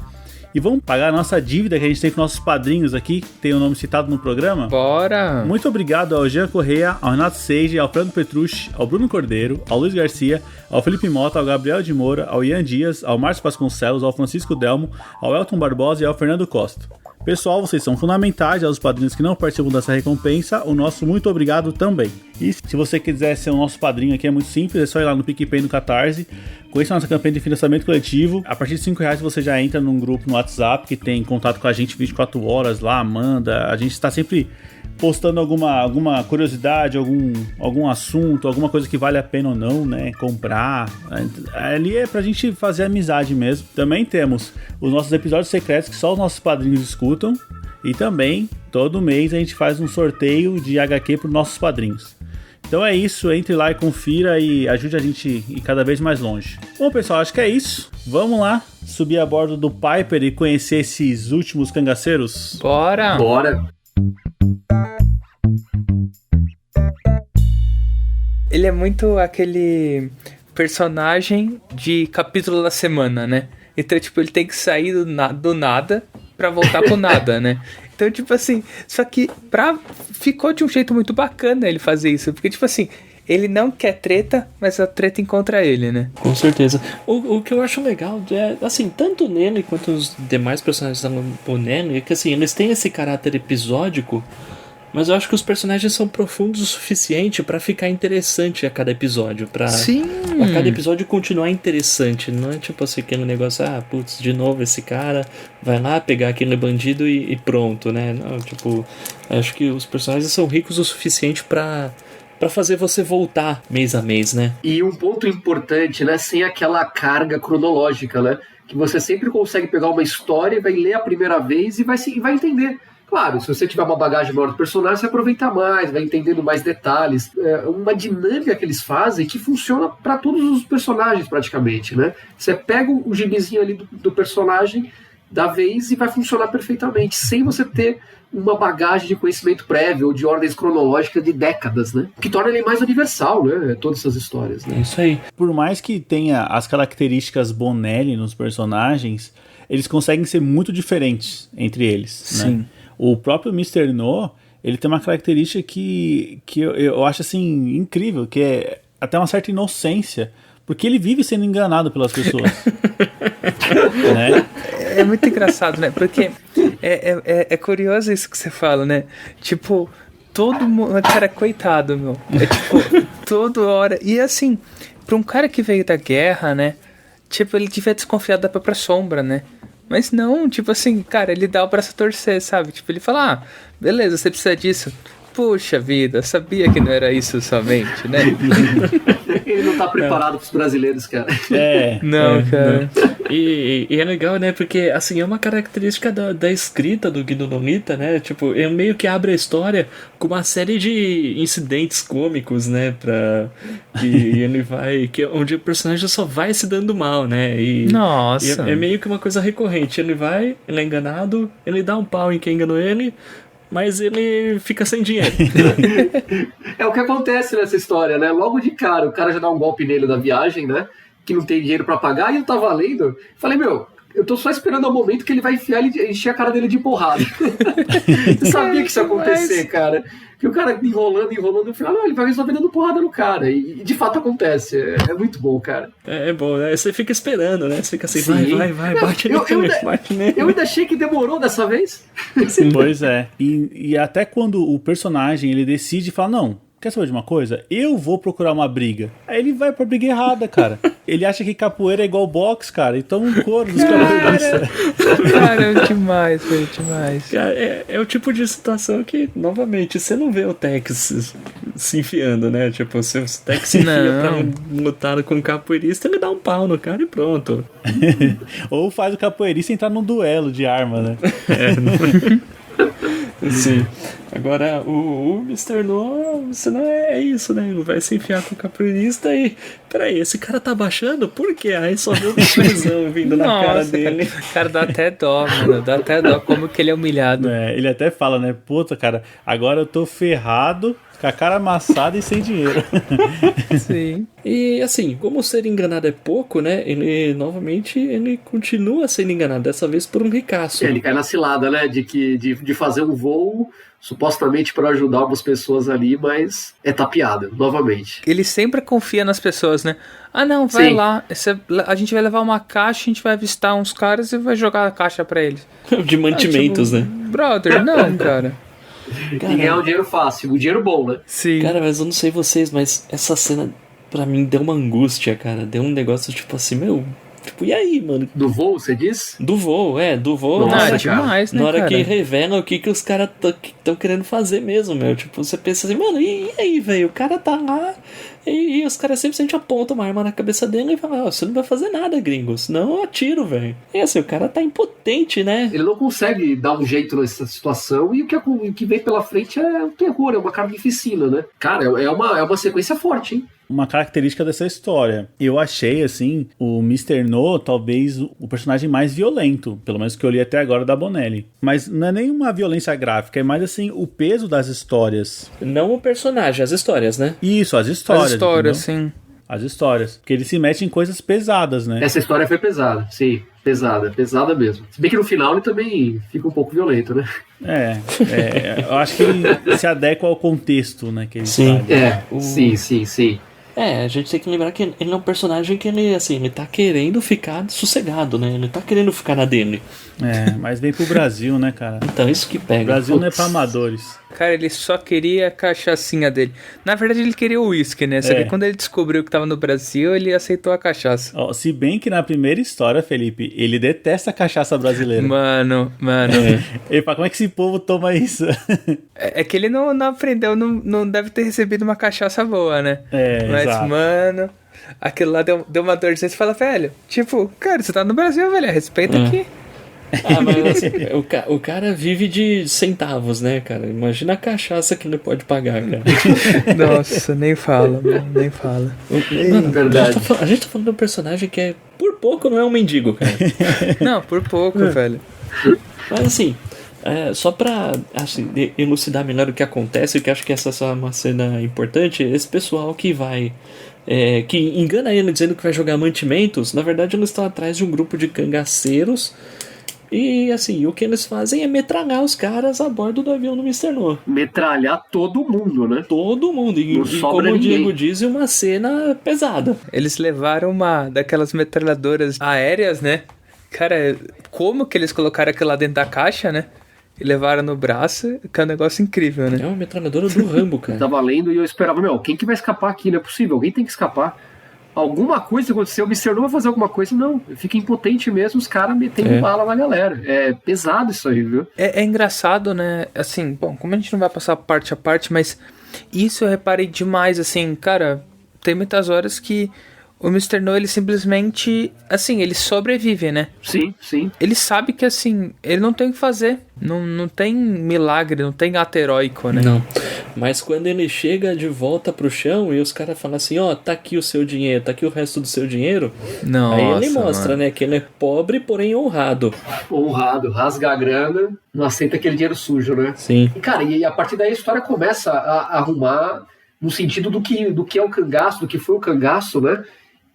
E vamos pagar a nossa dívida que a gente tem com nossos padrinhos aqui, que tem o nome citado no programa? Bora! Muito obrigado ao Jean Correia, ao Renato Seiji, ao Fernando Petrucci, ao Bruno Cordeiro, ao Luiz Garcia, ao Felipe Mota, ao Gabriel de Moura, ao Ian Dias, ao Márcio Vasconcelos, ao Francisco Delmo, ao Elton Barbosa e ao Fernando Costa. Pessoal, vocês são fundamentais, aos padrinhos que não participam dessa recompensa, o nosso muito obrigado também. E se você quiser ser o nosso padrinho aqui, é muito simples, é só ir lá no PicPay e no Catarse, conheça a nossa campanha de financiamento coletivo. A partir de R$5 você já entra num grupo no WhatsApp que tem contato com a gente 24 horas lá, manda, a gente está sempre postando alguma curiosidade, algum assunto, alguma coisa que vale a pena ou não, né, comprar. Ali é pra gente fazer amizade mesmo. Também temos os nossos episódios secretos que só os nossos padrinhos escutam. E também, todo mês a gente faz um sorteio de HQ pros nossos padrinhos. Então é isso, entre lá e confira e ajude a gente a ir cada vez mais longe. Bom, pessoal, acho que é isso. Vamos lá subir a bordo do Piper e conhecer esses últimos cangaceiros? Bora! Ele é muito aquele personagem de capítulo da semana, né? Então, tipo, ele tem que sair do nada pra voltar pro nada, né? Então, tipo assim, só que ficou de um jeito muito bacana ele fazer isso. Porque, tipo assim, ele não quer treta, mas a treta encontra ele, né? Com certeza. O que eu acho legal é, assim, tanto nele quanto os demais personagens da Bonelli, é que, assim, eles têm esse caráter episódico, mas eu acho que os personagens são profundos o suficiente pra ficar interessante a cada episódio. Sim. A cada episódio continuar interessante. Não é tipo assim, aquele negócio, putz, de novo esse cara vai lá pegar aquele bandido e pronto, né? Não, tipo, acho que os personagens são ricos o suficiente pra fazer você voltar mês a mês, né? E um ponto importante, né? Sem aquela carga cronológica, né? Que você sempre consegue pegar uma história, vai ler a primeira vez e vai entender. Claro, se você tiver uma bagagem maior do personagem, você vai aproveitar mais, vai entendendo mais detalhes. É uma dinâmica que eles fazem que funciona para todos os personagens, praticamente, né? Você pega o gibizinho ali do personagem da vez e vai funcionar perfeitamente, sem você ter uma bagagem de conhecimento prévio ou de ordens cronológicas de décadas, né? O que torna ele mais universal, né? Todas essas histórias, né? É isso aí. Por mais que tenha as características Bonelli nos personagens, eles conseguem ser muito diferentes entre eles, Sim. né? O próprio Mr. No, ele tem uma característica que eu acho assim incrível, que é até uma certa inocência, porque ele vive sendo enganado pelas pessoas. Né? É muito engraçado, né? Porque é curioso isso que você fala, né? Tipo, todo mundo... Cara, coitado, meu. É tipo, toda hora... E assim, pra um cara que veio da guerra, né? Tipo, ele devia desconfiar da própria sombra, né? Mas não, tipo assim, cara, ele dá o braço a torcer, sabe? Tipo, ele fala, beleza, você precisa disso. Puxa vida, sabia que não era isso somente, né? Ele não tá preparado pros brasileiros, cara. Não, cara. E é legal, né? Porque, assim, é uma característica da escrita do Guido Nolita, né? Tipo, ele meio que abre a história com uma série de incidentes cômicos, né? Que ele vai... onde o personagem só vai se dando mal, né? Nossa! E é meio que uma coisa recorrente. Ele é enganado, ele dá um pau em quem enganou ele, mas ele fica sem dinheiro. É o que acontece nessa história, né? Logo de cara, o cara já dá um golpe nele da viagem, né? Que não tem dinheiro pra pagar, e eu tava lendo. Falei, eu tô só esperando o momento que ele vai encher a cara dele de porrada. Eu sabia que isso ia acontecer, cara. Que o cara enrolando, no final, ele vai resolver dando porrada no cara. E de fato acontece. É muito bom, cara. É bom, né? Você fica esperando, né? Você fica assim, Sim. vai, bate nele. Eu ainda achei que demorou dessa vez. Pois é. E até quando o personagem ele decide falar, não, quer saber de uma coisa? Eu vou procurar uma briga. Aí ele vai pra briga errada, cara. Ele acha que capoeira é igual boxe, cara. Então um couro dos capoeiristas. Cara, é demais, foi demais. Cara, é o tipo de situação que, novamente, você não vê o Tex se enfiando, né? Tipo, se o Tex se enfia pra lutar com o capoeirista, ele dá um pau no cara e pronto. Ou faz o capoeirista entrar num duelo de arma, né? Sim. Agora, o Mr. No, você não é isso, né? Ele vai se enfiar com o capoeirista e... Peraí, esse cara tá baixando? Por quê? Aí só vê o expressão vindo na cara dele. Cara, dá até dó, mano. Dá até dó como que ele é humilhado. Ele até fala, né? Puta, cara, agora eu tô ferrado, com a cara amassada e sem dinheiro. Sim. E assim, como ser enganado é pouco, né? Ele, novamente, ele continua sendo enganado, dessa vez por um ricaço. Ele cai na cilada, né? De fazer um voo supostamente para ajudar algumas pessoas ali, mas é tapeado, novamente. Ele sempre confia nas pessoas, né? Ah, não, vai Sim. lá. A gente vai levar uma caixa, a gente vai avistar uns caras e vai jogar a caixa pra eles. De mantimentos, né? Brother, não, cara. E ganhar um dinheiro fácil, um dinheiro bom, né? Sim. Cara, mas eu não sei vocês, mas essa cena pra mim deu uma angústia, cara. Deu um negócio tipo assim, meu... Tipo, e aí, mano? Do voo, você diz? Do voo. Não, Nossa, é demais, né, Na hora cara? que revela o que os caras estão querendo fazer mesmo, meu. Tipo, você pensa assim, mano, e aí, velho? O cara tá lá e os caras simplesmente apontam uma arma na cabeça dele e falam, você não vai fazer nada, gringo, senão eu atiro, velho. E assim, o cara tá impotente, né? Ele não consegue dar um jeito nessa situação e o que vem pela frente é um terror, é uma carnificina, né? Cara, é uma sequência forte, hein? Uma característica dessa história. Eu achei, assim, o Mr. No talvez o personagem mais violento, pelo menos que eu li até agora da Bonelli. Mas não é nem uma violência gráfica, é mais, assim, o peso das histórias. Não o personagem, as histórias, né? Isso, as histórias. As histórias, entendeu? sim. As histórias. Porque ele se mete em coisas pesadas, né? Essa história foi pesada, sim. Pesada mesmo. Se bem que no final ele também fica um pouco violento, né? Eu acho que ele se adequa ao contexto, né? Que ele Sim. traz. Sim. A gente tem que lembrar que ele é um personagem que ele, assim, ele tá querendo ficar sossegado, né? Ele tá querendo ficar na dele. Mas vem pro Brasil, né, cara? Então, isso que O pega. Brasil não é pra amadores. Cara, ele só queria a cachaçinha dele. Na verdade, ele queria o uísque, né? Só que quando ele descobriu que tava no Brasil, ele aceitou a cachaça. Ó, se bem que na primeira história, Felipe, ele detesta a cachaça brasileira. Mano. Ele fala, como é que esse povo toma isso? É que ele não aprendeu, não deve ter recebido uma cachaça boa, né? Mas, exato. mano, aquilo lá deu uma dorzinha. Você fala, velho, tipo, cara, você tá no Brasil, velho, respeita aqui. Mas assim, o cara vive de centavos, né, cara? Imagina a cachaça que ele pode pagar, cara. Nossa, nem fala, mano, nem fala. Mano, Verdade. a gente tá falando de um personagem que é, por pouco, não é um mendigo, cara. Não, por pouco, velho. Mas assim, só pra elucidar melhor o que acontece, que acho que essa é uma cena importante, esse pessoal que vai... que engana ele dizendo que vai jogar mantimentos, na verdade eles estão atrás de um grupo de cangaceiros. E assim, o que eles fazem é metralhar os caras a bordo do avião do Mr. No. Metralhar todo mundo, né? Todo mundo. E Não sobra como o ninguém. Diego diz, uma cena pesada. Eles levaram uma daquelas metralhadoras aéreas, né? Cara, como que eles colocaram aquilo lá dentro da caixa, né? E levaram no braço, que é um negócio incrível, né? É uma metralhadora do Rambo, cara. Tava lendo e eu esperava, quem que vai escapar aqui? Não é possível, alguém tem que escapar. Alguma coisa aconteceu, o Mr. No vai fazer alguma coisa. Não, fica impotente mesmo, os caras metendo bala na galera. É pesado isso aí, viu? É engraçado, né? Assim, bom, como a gente não vai passar parte a parte, mas isso eu reparei demais, assim, cara, tem muitas horas que o Mr. No, ele simplesmente, assim, ele sobrevive, né? Sim. Ele sabe que, assim, ele não tem o que fazer. Não tem milagre, não tem ato heróico, né? Não. Mas quando ele chega de volta pro chão e os caras falam assim, tá aqui o seu dinheiro, tá aqui o resto do seu dinheiro. Nossa, aí ele mostra, mano, né, que ele é pobre, porém honrado. Honrado, rasga a grana, não aceita aquele dinheiro sujo, né? Sim. E, cara, e a partir daí a história começa a arrumar no sentido do que é o cangaço, do que foi o cangaço, né?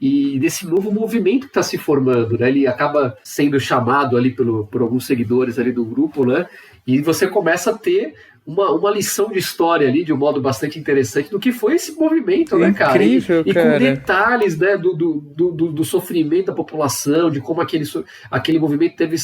E desse novo movimento que está se formando, né? Ele acaba sendo chamado ali por alguns seguidores ali do grupo, né? E você começa a ter uma lição de história ali, de um modo bastante interessante, do que foi esse movimento, né, cara? Incrível, e cara. com detalhes, né, do sofrimento da população, de como aquele movimento teve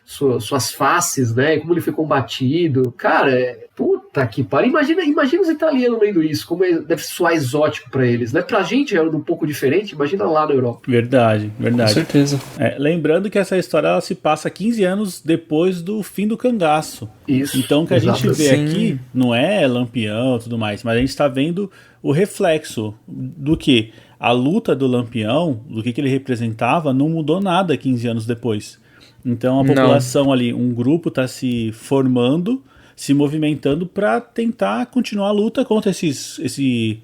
suas faces, né? Como ele foi combatido. Cara, puta que pariu. Imagina os italianos lendo isso, como deve soar exótico pra eles, né? Pra gente é um pouco diferente, imagina lá na Europa. Verdade. Com certeza. Lembrando que essa história ela se passa 15 anos depois do fim do cangaço. Isso. Então o que a gente vê Sim. aqui não é Lampião e tudo mais, mas a gente está vendo o reflexo do que a luta do Lampião, do que ele representava, não mudou nada 15 anos depois. Então a população ali, um grupo está se formando, se movimentando para tentar continuar a luta contra esse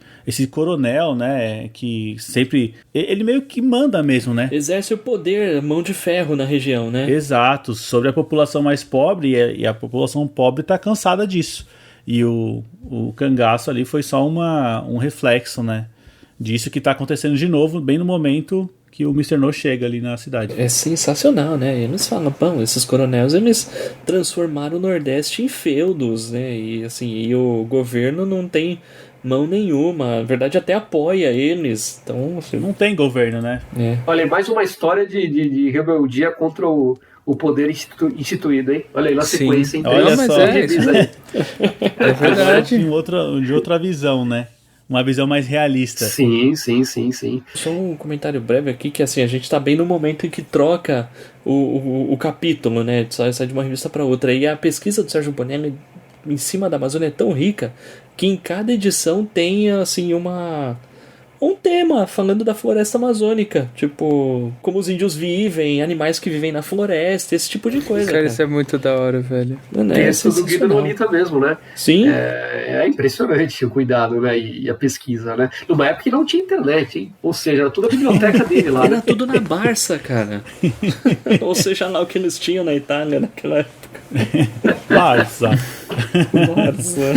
coronel, né, que sempre, ele meio que manda mesmo, né? Exerce o poder, mão de ferro na região, né? Exato, sobre a população mais pobre, e a população pobre está cansada disso. E o cangaço ali foi só um reflexo, né, disso que está acontecendo de novo, bem no momento que o Mr. No chega ali na cidade. É sensacional, né? Eles falam, pão, esses coronéis, eles transformaram o Nordeste em feudos, né? E assim, e o governo não tem mão nenhuma, na verdade até apoia eles. Então, assim, Não tem governo, né? Olha, mais uma história de rebeldia contra o poder instituído, hein? Olha aí, na Sim. sequência, hein? Olha mas só. é isso aí. É verdade. De outra visão, né? Uma visão mais realista. Sim. só um comentário breve aqui, que assim, a gente tá bem no momento em que troca o capítulo, né? Sai de uma revista para outra. E a pesquisa do Sérgio Bonelli em cima da Amazônia é tão rica que em cada edição tem, assim, um tema falando da floresta amazônica. Tipo, como os índios vivem, animais que vivem na floresta, esse tipo de coisa. Cara, isso é muito da hora, velho. Tem esse do Guido Nolita mesmo, né? Sim. É impressionante o cuidado, né? E a pesquisa, né? Numa época que não tinha internet, hein? Ou seja, era tudo a biblioteca dele lá. Era tudo na Barça, cara. Ou seja lá o que eles tinham na Itália naquela época. Barça. Barça.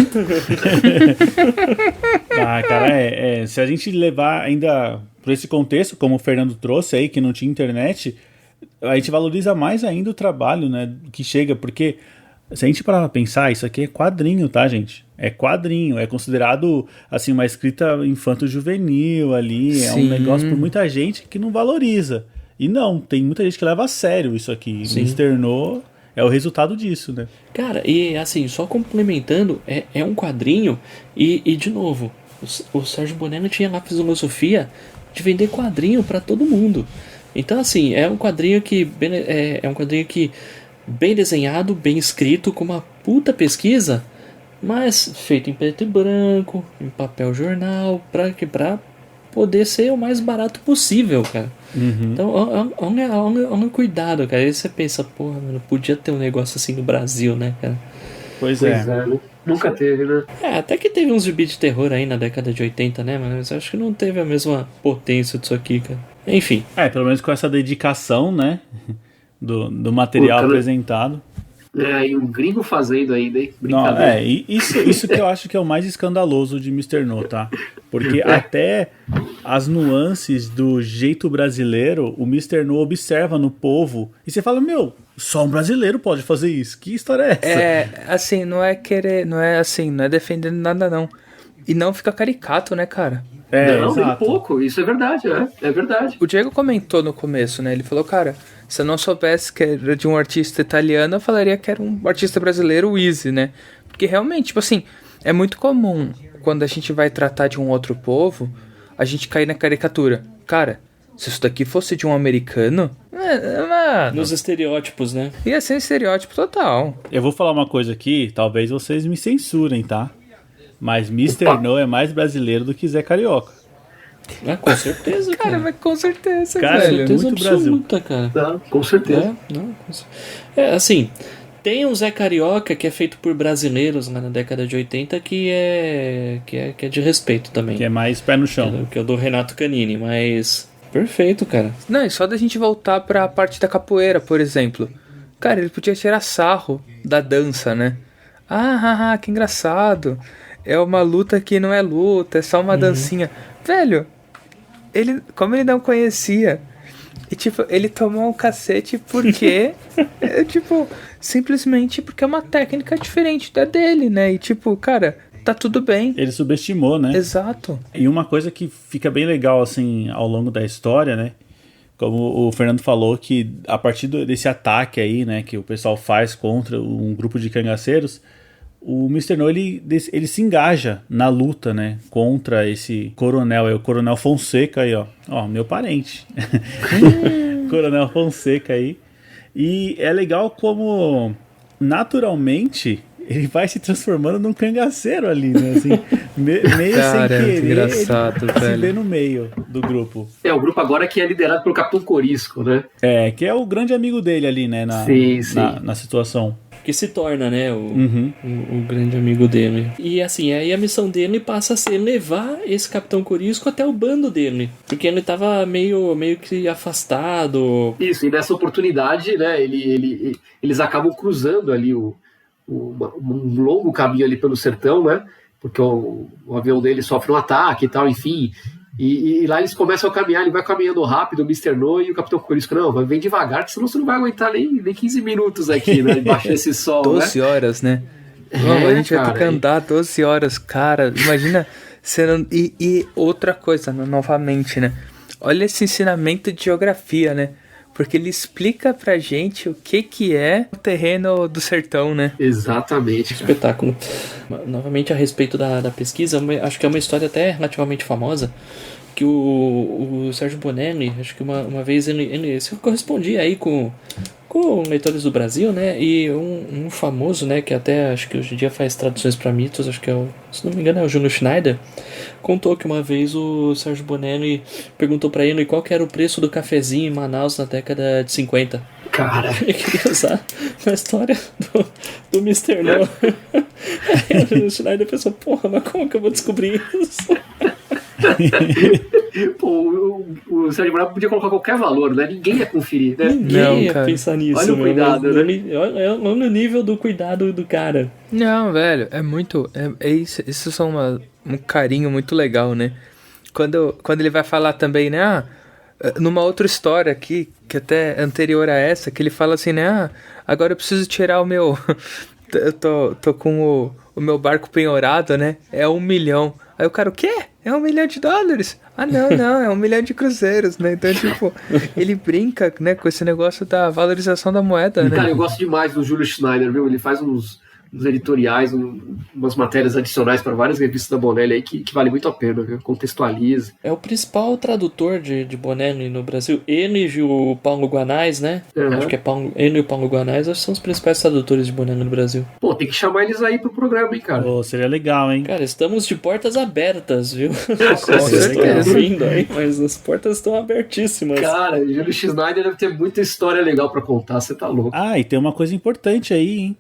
Ah, cara, se a gente levar ainda por esse contexto, como o Fernando trouxe aí, que não tinha internet, a gente valoriza mais ainda o trabalho, né, que chega, porque se a gente parar pra pensar, isso aqui é quadrinho, tá, gente? É quadrinho, é considerado, assim, uma escrita infanto-juvenil ali, é um Sim. negócio por muita gente que não valoriza. E não, tem muita gente que leva a sério isso aqui, Sim. externou, é o resultado disso, né? Cara, e assim, só complementando, é um quadrinho e de novo, o Sérgio Bonelli tinha lá a filosofia de vender quadrinho pra todo mundo. Então, assim, é um quadrinho que bem desenhado, bem escrito, com uma puta pesquisa, mas feito em preto e branco, em papel jornal, pra poder ser o mais barato possível, cara. Então, olha o cuidado, cara. Aí você pensa, porra, mano, podia ter um negócio assim no Brasil, né, cara? Pois é. né? Nunca teve, né? Até que teve uns gibi de terror aí na década de 80, né, mas eu acho que não teve a mesma potência disso aqui, cara. Enfim. Pelo menos com essa dedicação, né, do material apresentado. E um gringo fazendo ainda, hein? Não, Brincadeira. isso que eu acho que é o mais escandaloso de Mr. No, tá? Porque até as nuances do jeito brasileiro, o Mr. No observa no povo, e você fala, meu, só um brasileiro pode fazer isso. Que história é essa? Assim, não é defendendo nada, não. E não fica caricato, né, cara? Não, nem exato. pouco. Isso é verdade, é verdade. O Diego comentou no começo, né? Ele falou, cara, se eu não soubesse que era de um artista italiano, eu falaria que era um artista brasileiro, o Easy, né? Porque realmente, tipo assim, é muito comum quando a gente vai tratar de um outro povo, a gente cair na caricatura. Cara, se isso daqui fosse de um americano, mano, Nos estereótipos, né? ia ser um estereótipo total. Eu vou falar uma coisa aqui, talvez vocês me censurem, tá? Mas Mr. No é mais brasileiro do que Zé Carioca. Com certeza, Cara, cara. mas com certeza, Cara, velho. certeza muito absoluta, cara. Tá, com certeza. Assim, tem o Zé Carioca, que é feito por brasileiros lá na década de 80, que é de respeito também. Que é mais pé no chão. Que é o do Renato Canini, mas... Perfeito, cara. Não, e só da gente voltar pra parte da capoeira, por exemplo. Cara, ele podia tirar sarro da dança, né? Que engraçado. É uma luta que não é luta, é só uma dancinha. Velho, como ele não conhecia, e tipo, ele tomou um cacete porque, simplesmente porque é uma técnica diferente da dele, né? E tipo, cara, tá tudo bem. Ele subestimou, né? Exato. E uma coisa que fica bem legal, assim, ao longo da história, né? Como o Fernando falou, que a partir desse ataque aí, né, que o pessoal faz contra um grupo de cangaceiros, o Mr. No, ele se engaja na luta, né, contra esse coronel, o Coronel Fonseca aí, ó, meu parente. Coronel Fonseca aí. E é legal como, naturalmente, ele vai se transformando num cangaceiro ali, né, assim, meio Cara, sem querer, engraçado, ele se velho. vê no meio do grupo. O grupo agora que é liderado pelo Capitão Corisco, né? Que é o grande amigo dele ali, né, Sim. na situação. Que se torna, né, o grande amigo dele. E assim, aí a missão dele passa a ser levar esse Capitão Corisco até o bando dele. Porque ele tava meio que afastado. Isso, e nessa oportunidade, né, eles acabam cruzando ali um longo caminho ali pelo sertão, né? Porque o avião dele sofre um ataque e tal, enfim. E lá eles começam a caminhar, ele vai caminhando rápido, o Mr. No e o Capitão Corisco, não, vem devagar, que senão você não vai aguentar nem 15 minutos aqui, né, debaixo desse sol, 12 horas, né? A gente vai ter que andar 12 horas, cara, imagina, você não... E outra coisa, novamente, né, olha esse ensinamento de geografia, né, porque ele explica pra gente o que é o terreno do sertão, né? Exatamente. Espetáculo. Novamente a respeito da pesquisa, acho que é uma história até relativamente famosa, que o Sérgio Bonelli, acho que uma vez ele se correspondia aí com leitores do Brasil, né? E um famoso, né, que até acho que hoje em dia faz traduções para mitos, acho que se não me engano é o Júlio Schneider, contou que uma vez o Sérgio Bonelli perguntou para ele qual que era o preço do cafezinho em Manaus na década de 50. Cara, ele queria usar uma história do Mr. No. Aí o Júlio Schneider pensou, porra, mas como que eu vou descobrir isso? Pô, o Sérgio Bonelli podia colocar qualquer valor, né? Ninguém ia conferir, né? Ninguém ia pensar nisso. Olha o cuidado, né? Olha o nível do cuidado do cara. Não, velho, é muito... Isso são um carinho muito legal, né? Quando ele vai falar também, né? Numa outra história aqui, que até é anterior a essa, que ele fala assim, né? Agora eu preciso tirar o meu... eu tô com o meu barco penhorado, né? É 1 milhão. Aí o cara, o quê? É $1 milhão? Ah, não, é 1 milhão de cruzeiros, né? Então, tipo, ele brinca, né, com esse negócio da valorização da moeda, né? Cara, eu gosto demais do Júlio Schneider, viu? Ele faz uns editoriais, umas matérias adicionais para várias revistas da Bonelli aí que vale muito a pena, viu? Contextualiza. É o principal tradutor de Bonelli no Brasil. Ele e o Paulo Guanais, né? Uhum. Acho que ele e o Paulo Guanais são os principais tradutores de Bonelli no Brasil. Pô, tem que chamar eles aí pro programa, hein, cara? Pô, seria legal, hein? Cara, estamos de portas abertas, viu? Vocês estão vindo aí, mas as portas estão abertíssimas. Cara, o Júlio Schneider deve ter muita história legal pra contar, você tá louco. Ah, e tem uma coisa importante aí, hein?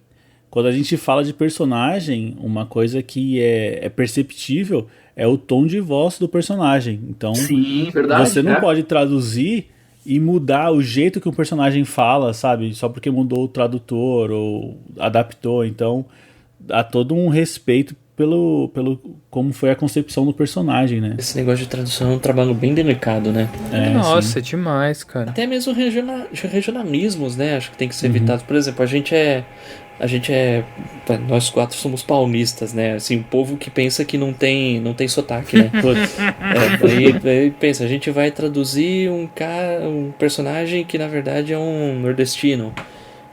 Quando a gente fala de personagem, uma coisa que é perceptível é o tom de voz do personagem. Então, sim, verdade, você não pode traduzir e mudar o jeito que o personagem fala, sabe? Só porque mudou o tradutor ou adaptou. Então, há todo um respeito pelo como foi a concepção do personagem, né? Esse negócio de tradução é um trabalho bem delicado, né? Nossa, demais, cara. Até mesmo regionalismos, né? Acho que tem que ser evitado. Por exemplo, nós 4 somos paulistas, né? Assim, o povo que pensa que não tem sotaque, né? Aí pensa, a gente vai traduzir um personagem que na verdade é um nordestino.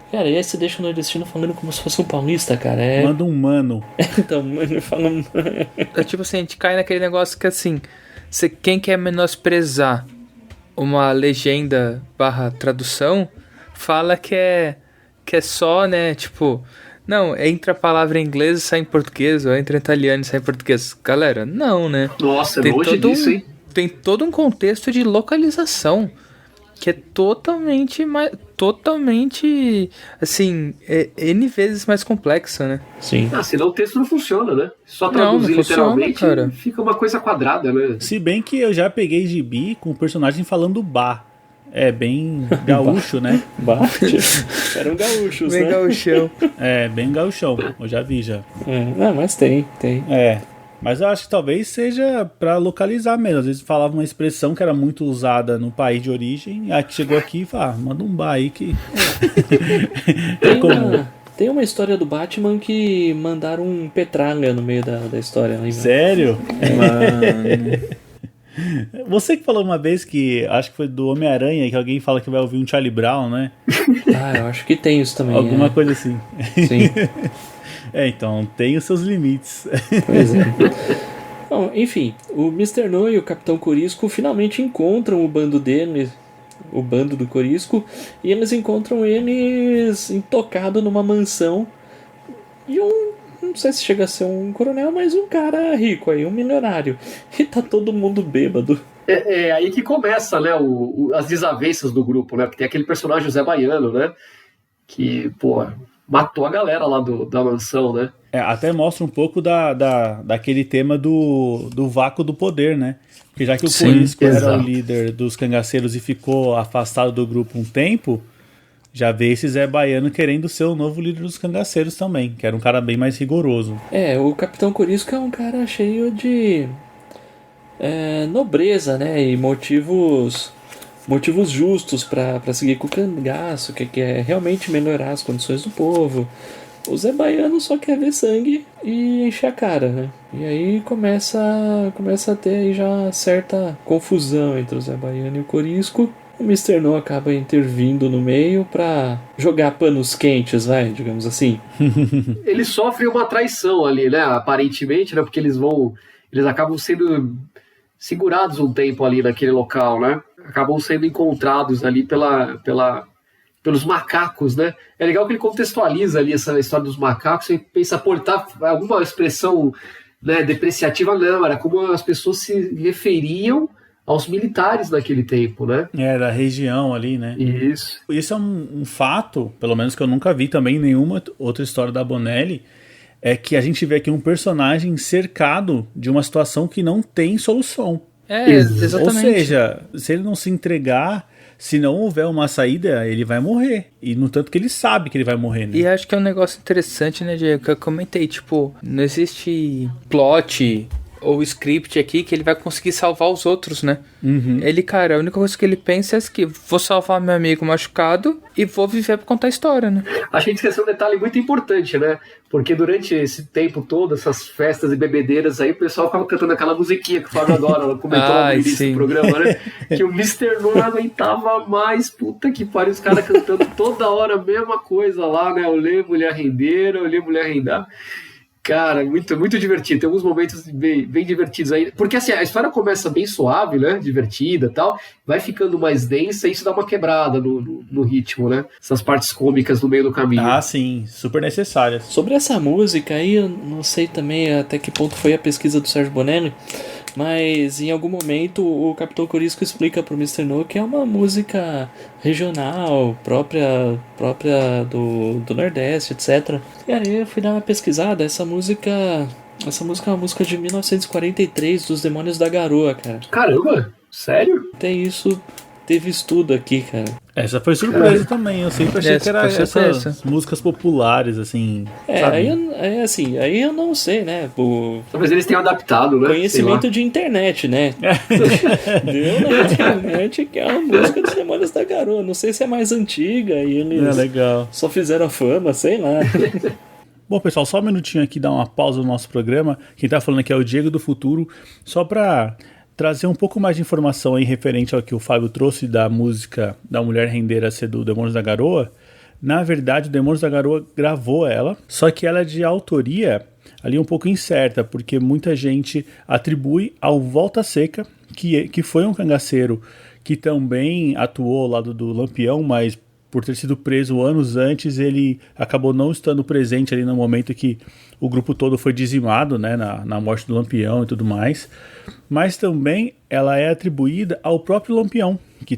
Cara, e aí você deixa o nordestino falando como se fosse um paulista, cara. Manda um mano. Então, mano, fala um... É tipo assim, a gente cai naquele negócio que assim, quem quer menosprezar uma legenda / tradução, fala que é só, né, tipo... Não, entra a palavra em inglês e sai em português, ou entra em italiano e sai em português. Galera, não, né? Nossa, é longe disso, hein? Tem todo um contexto de localização que é totalmente, assim, N vezes mais complexa, né? Sim. Senão o texto não funciona, né? Só traduzir literalmente cara. Fica uma coisa quadrada, né? Se bem que eu já peguei gibi com o personagem falando bar. É bem gaúcho, né? Eram gaúchos, bem né? Gauchão. É, bem gaúchão. Eu já vi, já. Não, mas tem. É, mas eu acho que talvez seja pra localizar mesmo. Às vezes falava uma expressão que era muito usada no país de origem, aí chegou aqui e fala, manda um bar aí que... Tem uma história do Batman que mandaram um petralha no meio da história. Né? Sério? Você que falou uma vez que, acho que foi do Homem-Aranha, que alguém fala que vai ouvir um Charlie Brown, né? Eu acho que tem isso também. Alguma coisa assim. Sim. Então, tem os seus limites. Pois é. Bom, enfim, o Mr. No e o Capitão Corisco finalmente encontram o bando deles, o bando do Corisco, e eles encontram eles intocado numa mansão e não sei se chega a ser um coronel, mas um cara rico aí, um milionário. E tá todo mundo bêbado. É aí que começa, né, as desavenças do grupo, né? Porque tem aquele personagem, o Zé Baiano, né? Que, pô, matou a galera lá da mansão, né? Até mostra um pouco daquele tema do vácuo do poder, né? Porque já que o Corisco era o líder dos cangaceiros e ficou afastado do grupo um tempo, já vê esse Zé Baiano querendo ser o novo líder dos cangaceiros também, que era um cara bem mais rigoroso. O Capitão Corisco é um cara cheio de nobreza, né? E motivos justos para seguir com o cangaço, que é realmente melhorar as condições do povo. O Zé Baiano só quer ver sangue e encher a cara, né? E aí começa a ter aí já certa confusão entre o Zé Baiano e o Corisco. O Mr. No acaba intervindo no meio pra jogar panos quentes, digamos assim. Ele sofre uma traição ali, né? Aparentemente, né? Porque eles acabam sendo segurados um tempo ali naquele local, né? Acabam sendo encontrados ali pelos macacos, né? É legal que ele contextualiza ali essa história dos macacos. Você pensa, pô, ele tá alguma expressão, né, depreciativa? Não, era como as pessoas se referiam aos militares naquele tempo, né? Da região ali, né? Isso. Isso é um fato, pelo menos que eu nunca vi também em nenhuma outra história da Bonelli, é que a gente vê aqui um personagem cercado de uma situação que não tem solução. Exatamente. Ou seja, se ele não se entregar, se não houver uma saída, ele vai morrer. E no tanto que ele sabe que ele vai morrer, né? E acho que é um negócio interessante, né, Diego? Que eu comentei, tipo, não existe plot ou script aqui que ele vai conseguir salvar os outros, né? Uhum. Ele, cara, a única coisa que ele pensa é que vou salvar meu amigo machucado e vou viver pra contar a história, né? A gente esqueceu um detalhe muito importante, né? Porque durante esse tempo todo, essas festas e bebedeiras aí, o pessoal ficava cantando aquela musiquinha que o Fábio adora, ela comentou lá no início do programa, né? Que o Mr. No não aguentava mais, puta que pariu, os caras cantando toda hora a mesma coisa lá, né? Olê, mulher rendeira, olê, mulher rendar. Cara, muito, muito divertido. Tem alguns momentos bem divertidos aí. Porque assim, a história começa bem suave, né? Divertida e tal. Vai ficando mais densa e isso dá uma quebrada no ritmo, né? Essas partes cômicas no meio do caminho. Ah, sim. Super necessárias. Sobre essa música aí, eu não sei também até que ponto foi a pesquisa do Sérgio Bonelli, mas em algum momento o Capitão Corisco explica pro Mr. No que é uma música regional, própria do Nordeste, etc. E aí eu fui dar uma pesquisada, essa música é uma música de 1943, dos Demônios da Garoa, cara. Caramba, sério? Até isso teve estudo aqui, cara. Essa foi surpresa também, eu sempre achei que era essas músicas populares, assim, sabe? Aí eu não sei, né? Talvez eles tenham adaptado, né? Conhecimento de internet, né? Deu na internet que é uma música dos Demônios da Garoa. Não sei se é mais antiga e eles legal. Só fizeram fama, sei lá. Bom, pessoal, só um minutinho aqui, dar uma pausa no nosso programa. Quem tá falando aqui é o Diego do Futuro, só pra trazer um pouco mais de informação aí referente ao que o Fábio trouxe da música da Mulher Rendeira ser do Demônios da Garoa. Na verdade, o Demônios da Garoa gravou ela, só que ela é de autoria ali um pouco incerta, porque muita gente atribui ao Volta Seca, que foi um cangaceiro que também atuou ao lado do Lampião, mas por ter sido preso anos antes, ele acabou não estando presente ali no momento que o grupo todo foi dizimado, né, na morte do Lampião e tudo mais. Mas também ela é atribuída ao próprio Lampião, que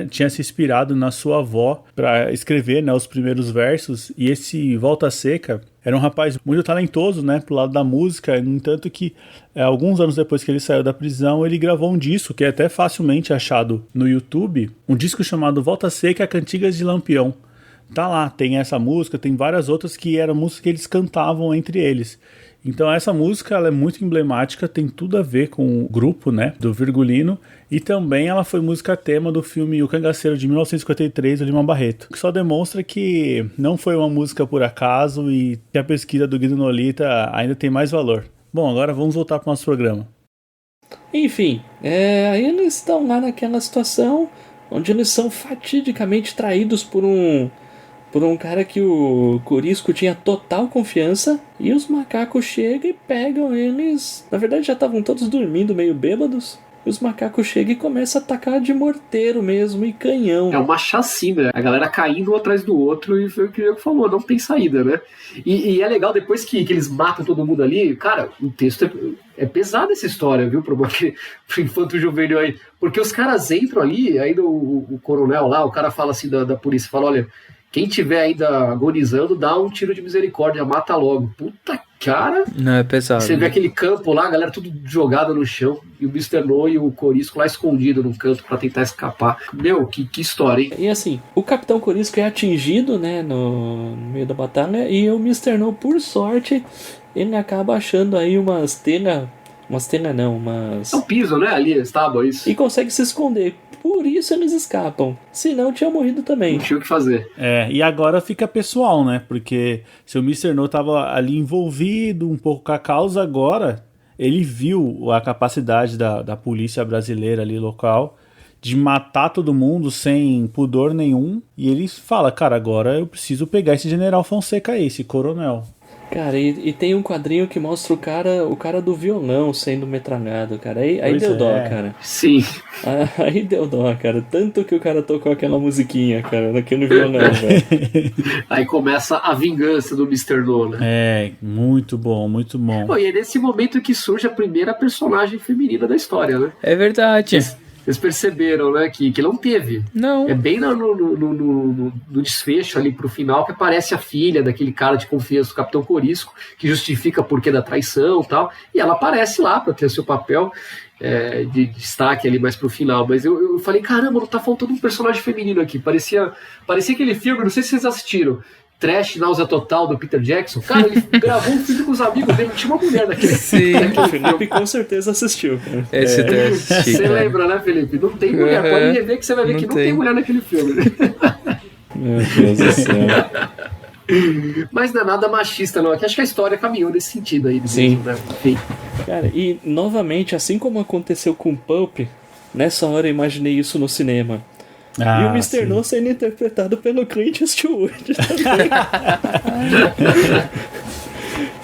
tinha se inspirado na sua avó para escrever, né, os primeiros versos. E esse Volta Seca era um rapaz muito talentoso, né, pro lado da música. No entanto que alguns anos depois que ele saiu da prisão, ele gravou um disco que é até facilmente achado no YouTube, um disco chamado Volta Seca, Cantigas de Lampião. Tá lá, tem essa música, tem várias outras que eram músicas que eles cantavam entre eles. Então essa música ela é muito emblemática, tem tudo a ver com o grupo, né, do Virgulino, e também ela foi música tema do filme O Cangaceiro de 1953, do Lima Barreto, que só demonstra que não foi uma música por acaso e que a pesquisa do Guido Nolita ainda tem mais valor. Bom, agora vamos voltar para o nosso programa. Enfim, aí eles estão lá naquela situação onde eles são fatidicamente traídos por um cara que o Corisco tinha total confiança, e os macacos chegam e pegam eles. Na verdade já estavam todos dormindo meio bêbados, e os macacos chegam e começam a atacar de morteiro mesmo e canhão. É uma chacina, a galera caindo um atrás do outro, e foi o que o Diego falou, não tem saída, né? E é legal, depois que eles matam todo mundo ali, cara, o texto é pesada essa história, viu, pro infanto juvenil aí, porque os caras entram ali, aí o coronel lá, o cara fala assim da polícia, fala, olha, quem tiver ainda agonizando, dá um tiro de misericórdia, mata logo. Puta cara. Não, é pesado. Você vê aquele campo lá, a galera tudo jogada no chão, e o Mr. No e o Corisco lá escondido no canto pra tentar escapar. Meu, que história, hein? E assim, o Capitão Corisco é atingido, né, no meio da batalha, e o Mr. No, por sorte, ele acaba achando aí umas telhas É um piso, né? Ali, as tábuas. E consegue se esconder. Por isso eles escapam. Senão tinha morrido também. Não tinha o que fazer. E agora fica pessoal, né? Porque se o Mr. No tava ali envolvido um pouco com a causa, agora ele viu a capacidade da polícia brasileira ali local de matar todo mundo sem pudor nenhum. E ele fala, cara, agora eu preciso pegar esse general Fonseca aí, esse coronel. Cara, e tem um quadrinho que mostra o cara do violão sendo metralhado, cara. Aí deu dó, cara. Sim. Aí deu dó, cara. Tanto que o cara tocou aquela musiquinha, cara, naquele violão, velho. Aí começa a vingança do Mr. No, né? Muito bom, muito bom. Pô, e é nesse momento que surge a primeira personagem feminina da história, né? É verdade. Vocês perceberam, né, que não teve. Não. É bem no desfecho ali pro final que aparece a filha daquele cara de confiança do Capitão Corisco, que justifica o porquê da traição e tal, e ela aparece lá para ter o seu papel de destaque ali mais pro final. Mas eu falei, caramba, não tá faltando um personagem feminino aqui. Parecia aquele filme, não sei se vocês assistiram, Trash, Náusea Total, do Peter Jackson. Cara, ele gravou um filme com os amigos dele, tinha uma mulher naquele filme. O Felipe com certeza assistiu. Esse você lembra, né, Felipe? Não tem mulher. Pode rever que você vai ver que não tem mulher naquele filme. Meu Deus do céu. Mas não é nada machista, não. Acho que a história caminhou nesse sentido aí. Sim. Mesmo, né? Enfim. Cara, e novamente, assim como aconteceu com o Pulp, nessa hora eu imaginei isso no cinema. E o Mr. No sendo interpretado pelo Clint Eastwood também.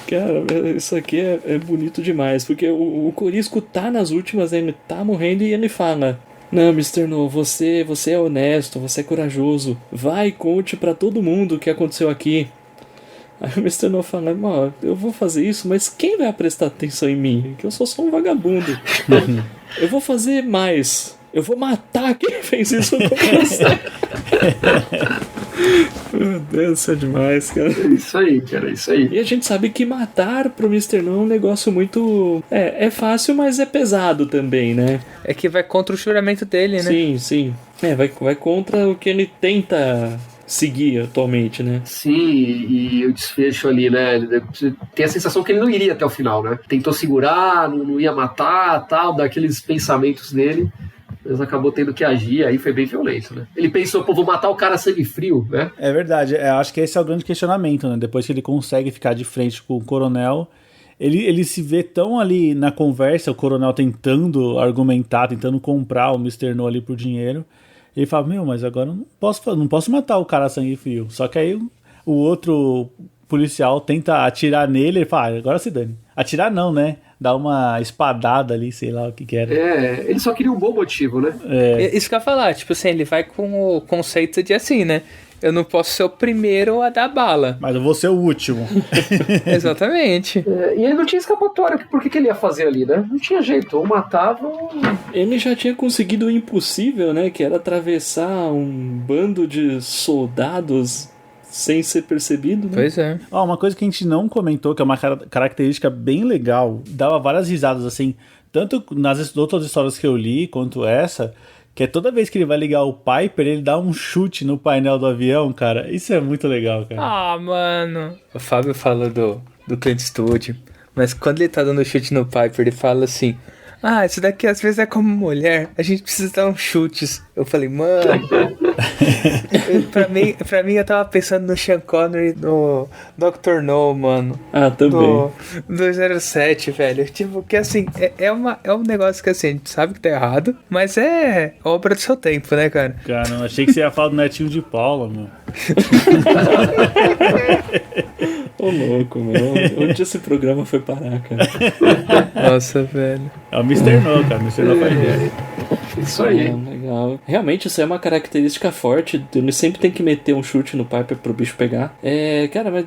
Cara, isso aqui é bonito demais, porque o Corisco tá nas últimas, ele tá morrendo e ele fala: não, Mr. No, você é honesto, você é corajoso, vai e conte pra todo mundo o que aconteceu aqui. Aí o Mr. No fala: eu vou fazer isso, mas quem vai prestar atenção em mim? Que eu sou só um vagabundo. Eu vou fazer mais. Eu vou matar quem fez isso com você. Meu Deus, isso é demais, cara. É isso aí, cara, é isso aí. E a gente sabe que matar pro Mr. No é um negócio muito... É fácil, mas é pesado também, né? É que vai contra o juramento dele, né? Sim, sim. Vai contra o que ele tenta seguir atualmente, né? Sim, e o desfecho ali, né? Tem a sensação que ele não iria até o final, né? Tentou segurar, não ia matar, tal, daqueles pensamentos dele. Mas acabou tendo que agir, aí foi bem violento, né? Ele pensou, vou matar o cara a sangue frio, né? É verdade, acho que esse é o grande questionamento, né? Depois que ele consegue ficar de frente com o coronel, ele se vê tão ali na conversa, o coronel tentando argumentar, tentando comprar o Mr. No ali por dinheiro. Ele fala, mas agora eu não posso matar o cara a sangue frio. Só que aí o outro policial tenta atirar nele, ele fala, agora se dane. Atirar não, né? Dá uma espadada ali, sei lá o que era. Ele só queria um bom motivo, né? Isso que eu ia falar, tipo assim, ele vai com o conceito de assim, né? Eu não posso ser o primeiro a dar bala. Mas eu vou ser o último. Exatamente. E ele não tinha escapatória, por que ele ia fazer ali, né? Não tinha jeito, ou matava ou... Ele já tinha conseguido o impossível, né? Que era atravessar um bando de soldados sem ser percebido, né? Pois é. Uma coisa que a gente não comentou, que é uma característica bem legal, dava várias risadas, assim, tanto nas outras histórias que eu li, quanto essa, que é toda vez que ele vai ligar o Piper, ele dá um chute no painel do avião, cara. Isso é muito legal, cara. Mano. O Fábio fala do Clint Eastwood, mas quando ele tá dando chute no Piper, ele fala assim... isso daqui às vezes é como mulher, a gente precisa dar uns chutes. Eu falei, mano... pra mim eu tava pensando no Sean Connery, no Dr. No, mano. Também. Do 07, velho. Tipo, que assim, é um negócio que assim, a gente sabe que tá errado, mas é obra do seu tempo, né, cara? Cara, eu achei que você ia falar do Netinho de Paula, meu. Ô louco, meu. Onde esse programa foi parar, cara? Nossa, velho. É o Mr. No, cara. Mr. No faz ideia. Isso aí. Legal. Realmente, isso é uma característica forte. Ele sempre tem que meter um chute no Piper pro bicho pegar. Cara, mas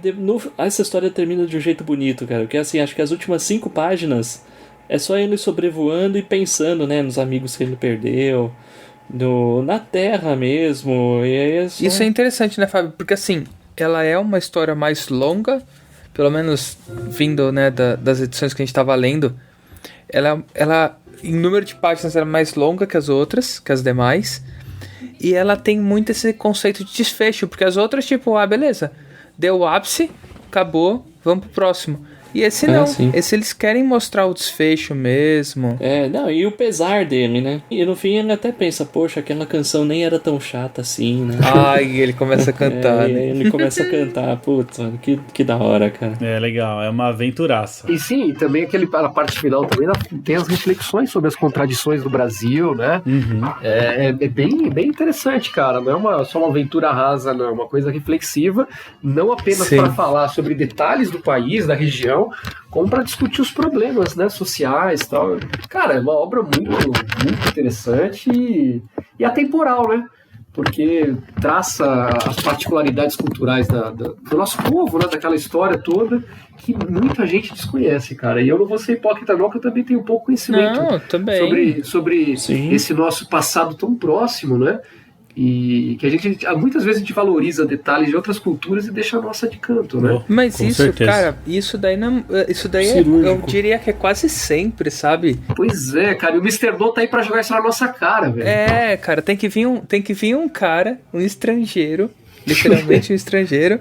essa história termina de um jeito bonito, cara. Porque assim, acho que as últimas 5 páginas é só ele sobrevoando e pensando, né, nos amigos que ele perdeu. Na Terra mesmo. E aí é só... Isso é interessante, né, Fábio? Porque assim, ela é uma história mais longa, pelo menos vindo, né, das edições que a gente tava lendo. Ela em número de páginas, ela é mais longa que as outras, que as demais. E ela tem muito esse conceito de desfecho, porque as outras, tipo, beleza, deu o ápice, acabou, vamos pro próximo. E esse não, esse eles querem mostrar o desfecho mesmo. Não, e o pesar dele, né? E no fim ele até pensa, poxa, aquela canção nem era tão chata assim, né? E ele começa a cantar, né? Ele começa a cantar, putz, mano, que da hora, cara. É legal, é uma aventuraça. E sim, também a parte final também tem as reflexões sobre as contradições do Brasil, né? É bem interessante, cara. Não é só uma aventura rasa, não. É uma coisa reflexiva, não apenas para falar sobre detalhes do país, da região, como para discutir os problemas, né, sociais e tal. Cara, é uma obra muito interessante e atemporal, né? Porque traça as particularidades culturais do nosso povo, né? Daquela história toda que muita gente desconhece, cara. E eu não vou ser hipócrita não, que eu também tenho pouco conhecimento sobre esse nosso passado tão próximo, né? E que muitas vezes a gente valoriza detalhes de outras culturas e deixa a nossa de canto, né? Mas isso, certeza. Cara, isso daí eu diria que é quase sempre, sabe? Pois é, cara, e o Mr. No tá aí pra jogar isso na nossa cara, velho. Cara, tem que vir um cara, um estrangeiro, literalmente um estrangeiro,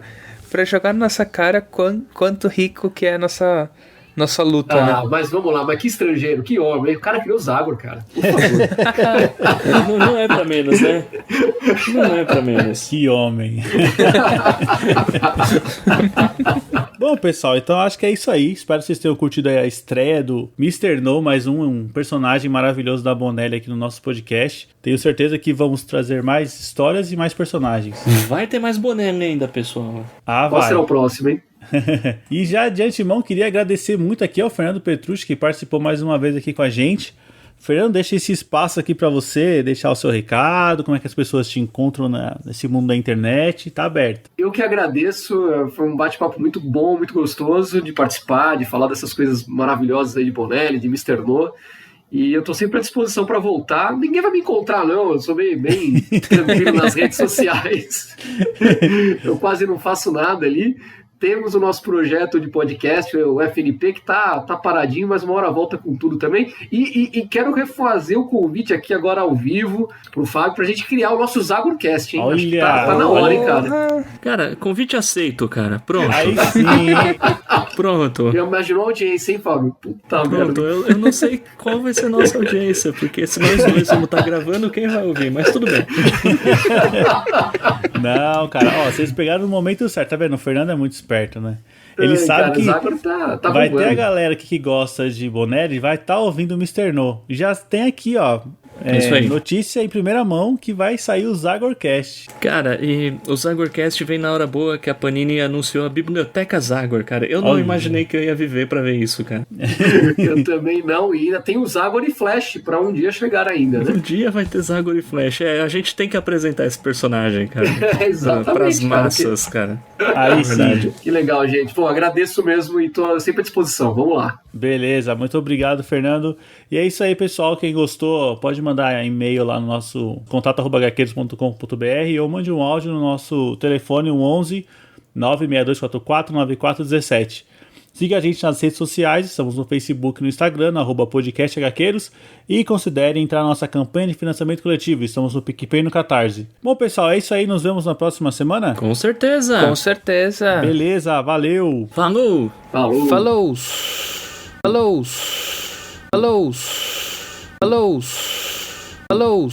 pra jogar na nossa cara quanto rico que é a nossa luta, né? Mas vamos lá, mas que estrangeiro, que homem. O cara criou Zagor, cara. Por favor. não é pra menos, né? Não é pra menos. Que homem. Bom, pessoal, então acho que é isso aí. Espero que vocês tenham curtido aí a estreia do Mr. No, mais um personagem maravilhoso da Bonelli aqui no nosso podcast. Tenho certeza que vamos trazer mais histórias e mais personagens. Vai ter mais Bonelli ainda, pessoal. Qual será o próximo, hein? E já de antemão queria agradecer muito aqui ao Fernando Petrucci, que participou mais uma vez aqui com a gente. Fernando, deixa esse espaço aqui para você deixar o seu recado, como é que as pessoas te encontram nesse mundo da internet, tá aberto. Eu que agradeço, foi um bate-papo muito bom, muito gostoso de participar, de falar dessas coisas maravilhosas aí de Bonelli, de Mr. No. E eu tô sempre à disposição para voltar. Ninguém vai me encontrar, não. Eu sou bem tranquilo nas redes sociais. Eu quase não faço nada ali. Temos o nosso projeto de podcast, o FNP, que tá paradinho, mas uma hora volta com tudo também. E quero refazer o convite aqui agora ao vivo pro Fábio pra gente criar o nosso Zagorcast, hein? Olha, acho que tá na hora, hein, cara? Cara, convite aceito, cara. Pronto. Aí sim. Pronto. Já imaginou a audiência, hein, Fábio? Puta Pronto, eu não sei qual vai ser a nossa audiência, porque se nós dois vamos estar gravando, quem vai ouvir? Mas tudo bem. Não, cara, vocês pegaram no momento certo, tá vendo? O Fernando é muito esperto, né? Ele sabe que tá vai bombando. ter a galera que gosta de Bonelli, vai estar ouvindo o Mr. No. Já tem aqui, notícia em primeira mão que vai sair o Zagorcast. Cara, e o Zagorcast vem na hora boa que a Panini anunciou a Biblioteca Zagor, cara. Eu não imaginei que eu ia viver pra ver isso, cara. Eu também não, e ainda tem o Zagor e Flash pra um dia chegar ainda, né? Um dia vai ter Zagor e Flash. A gente tem que apresentar esse personagem, cara. Exatamente, pras massas, cara. Aí sim. Que legal, gente. Pô, agradeço mesmo e tô sempre à disposição. Vamos lá. Beleza, muito obrigado, Fernando. E é isso aí, pessoal. Quem gostou, pode mandar e-mail lá no nosso contato@gaqueiros.com.br ou mande um áudio no nosso telefone 11 96244 9417. Siga a gente nas redes sociais, estamos no Facebook e no Instagram, no @podcasthqueiros, e considere entrar na nossa campanha de financiamento coletivo, estamos no PicPay e no Catarse. Bom, pessoal, é isso aí, nos vemos na próxima semana? Com certeza. Com certeza. Beleza, valeu. Falou. Falou. Falou. Falou. Falou. Falou. Falou.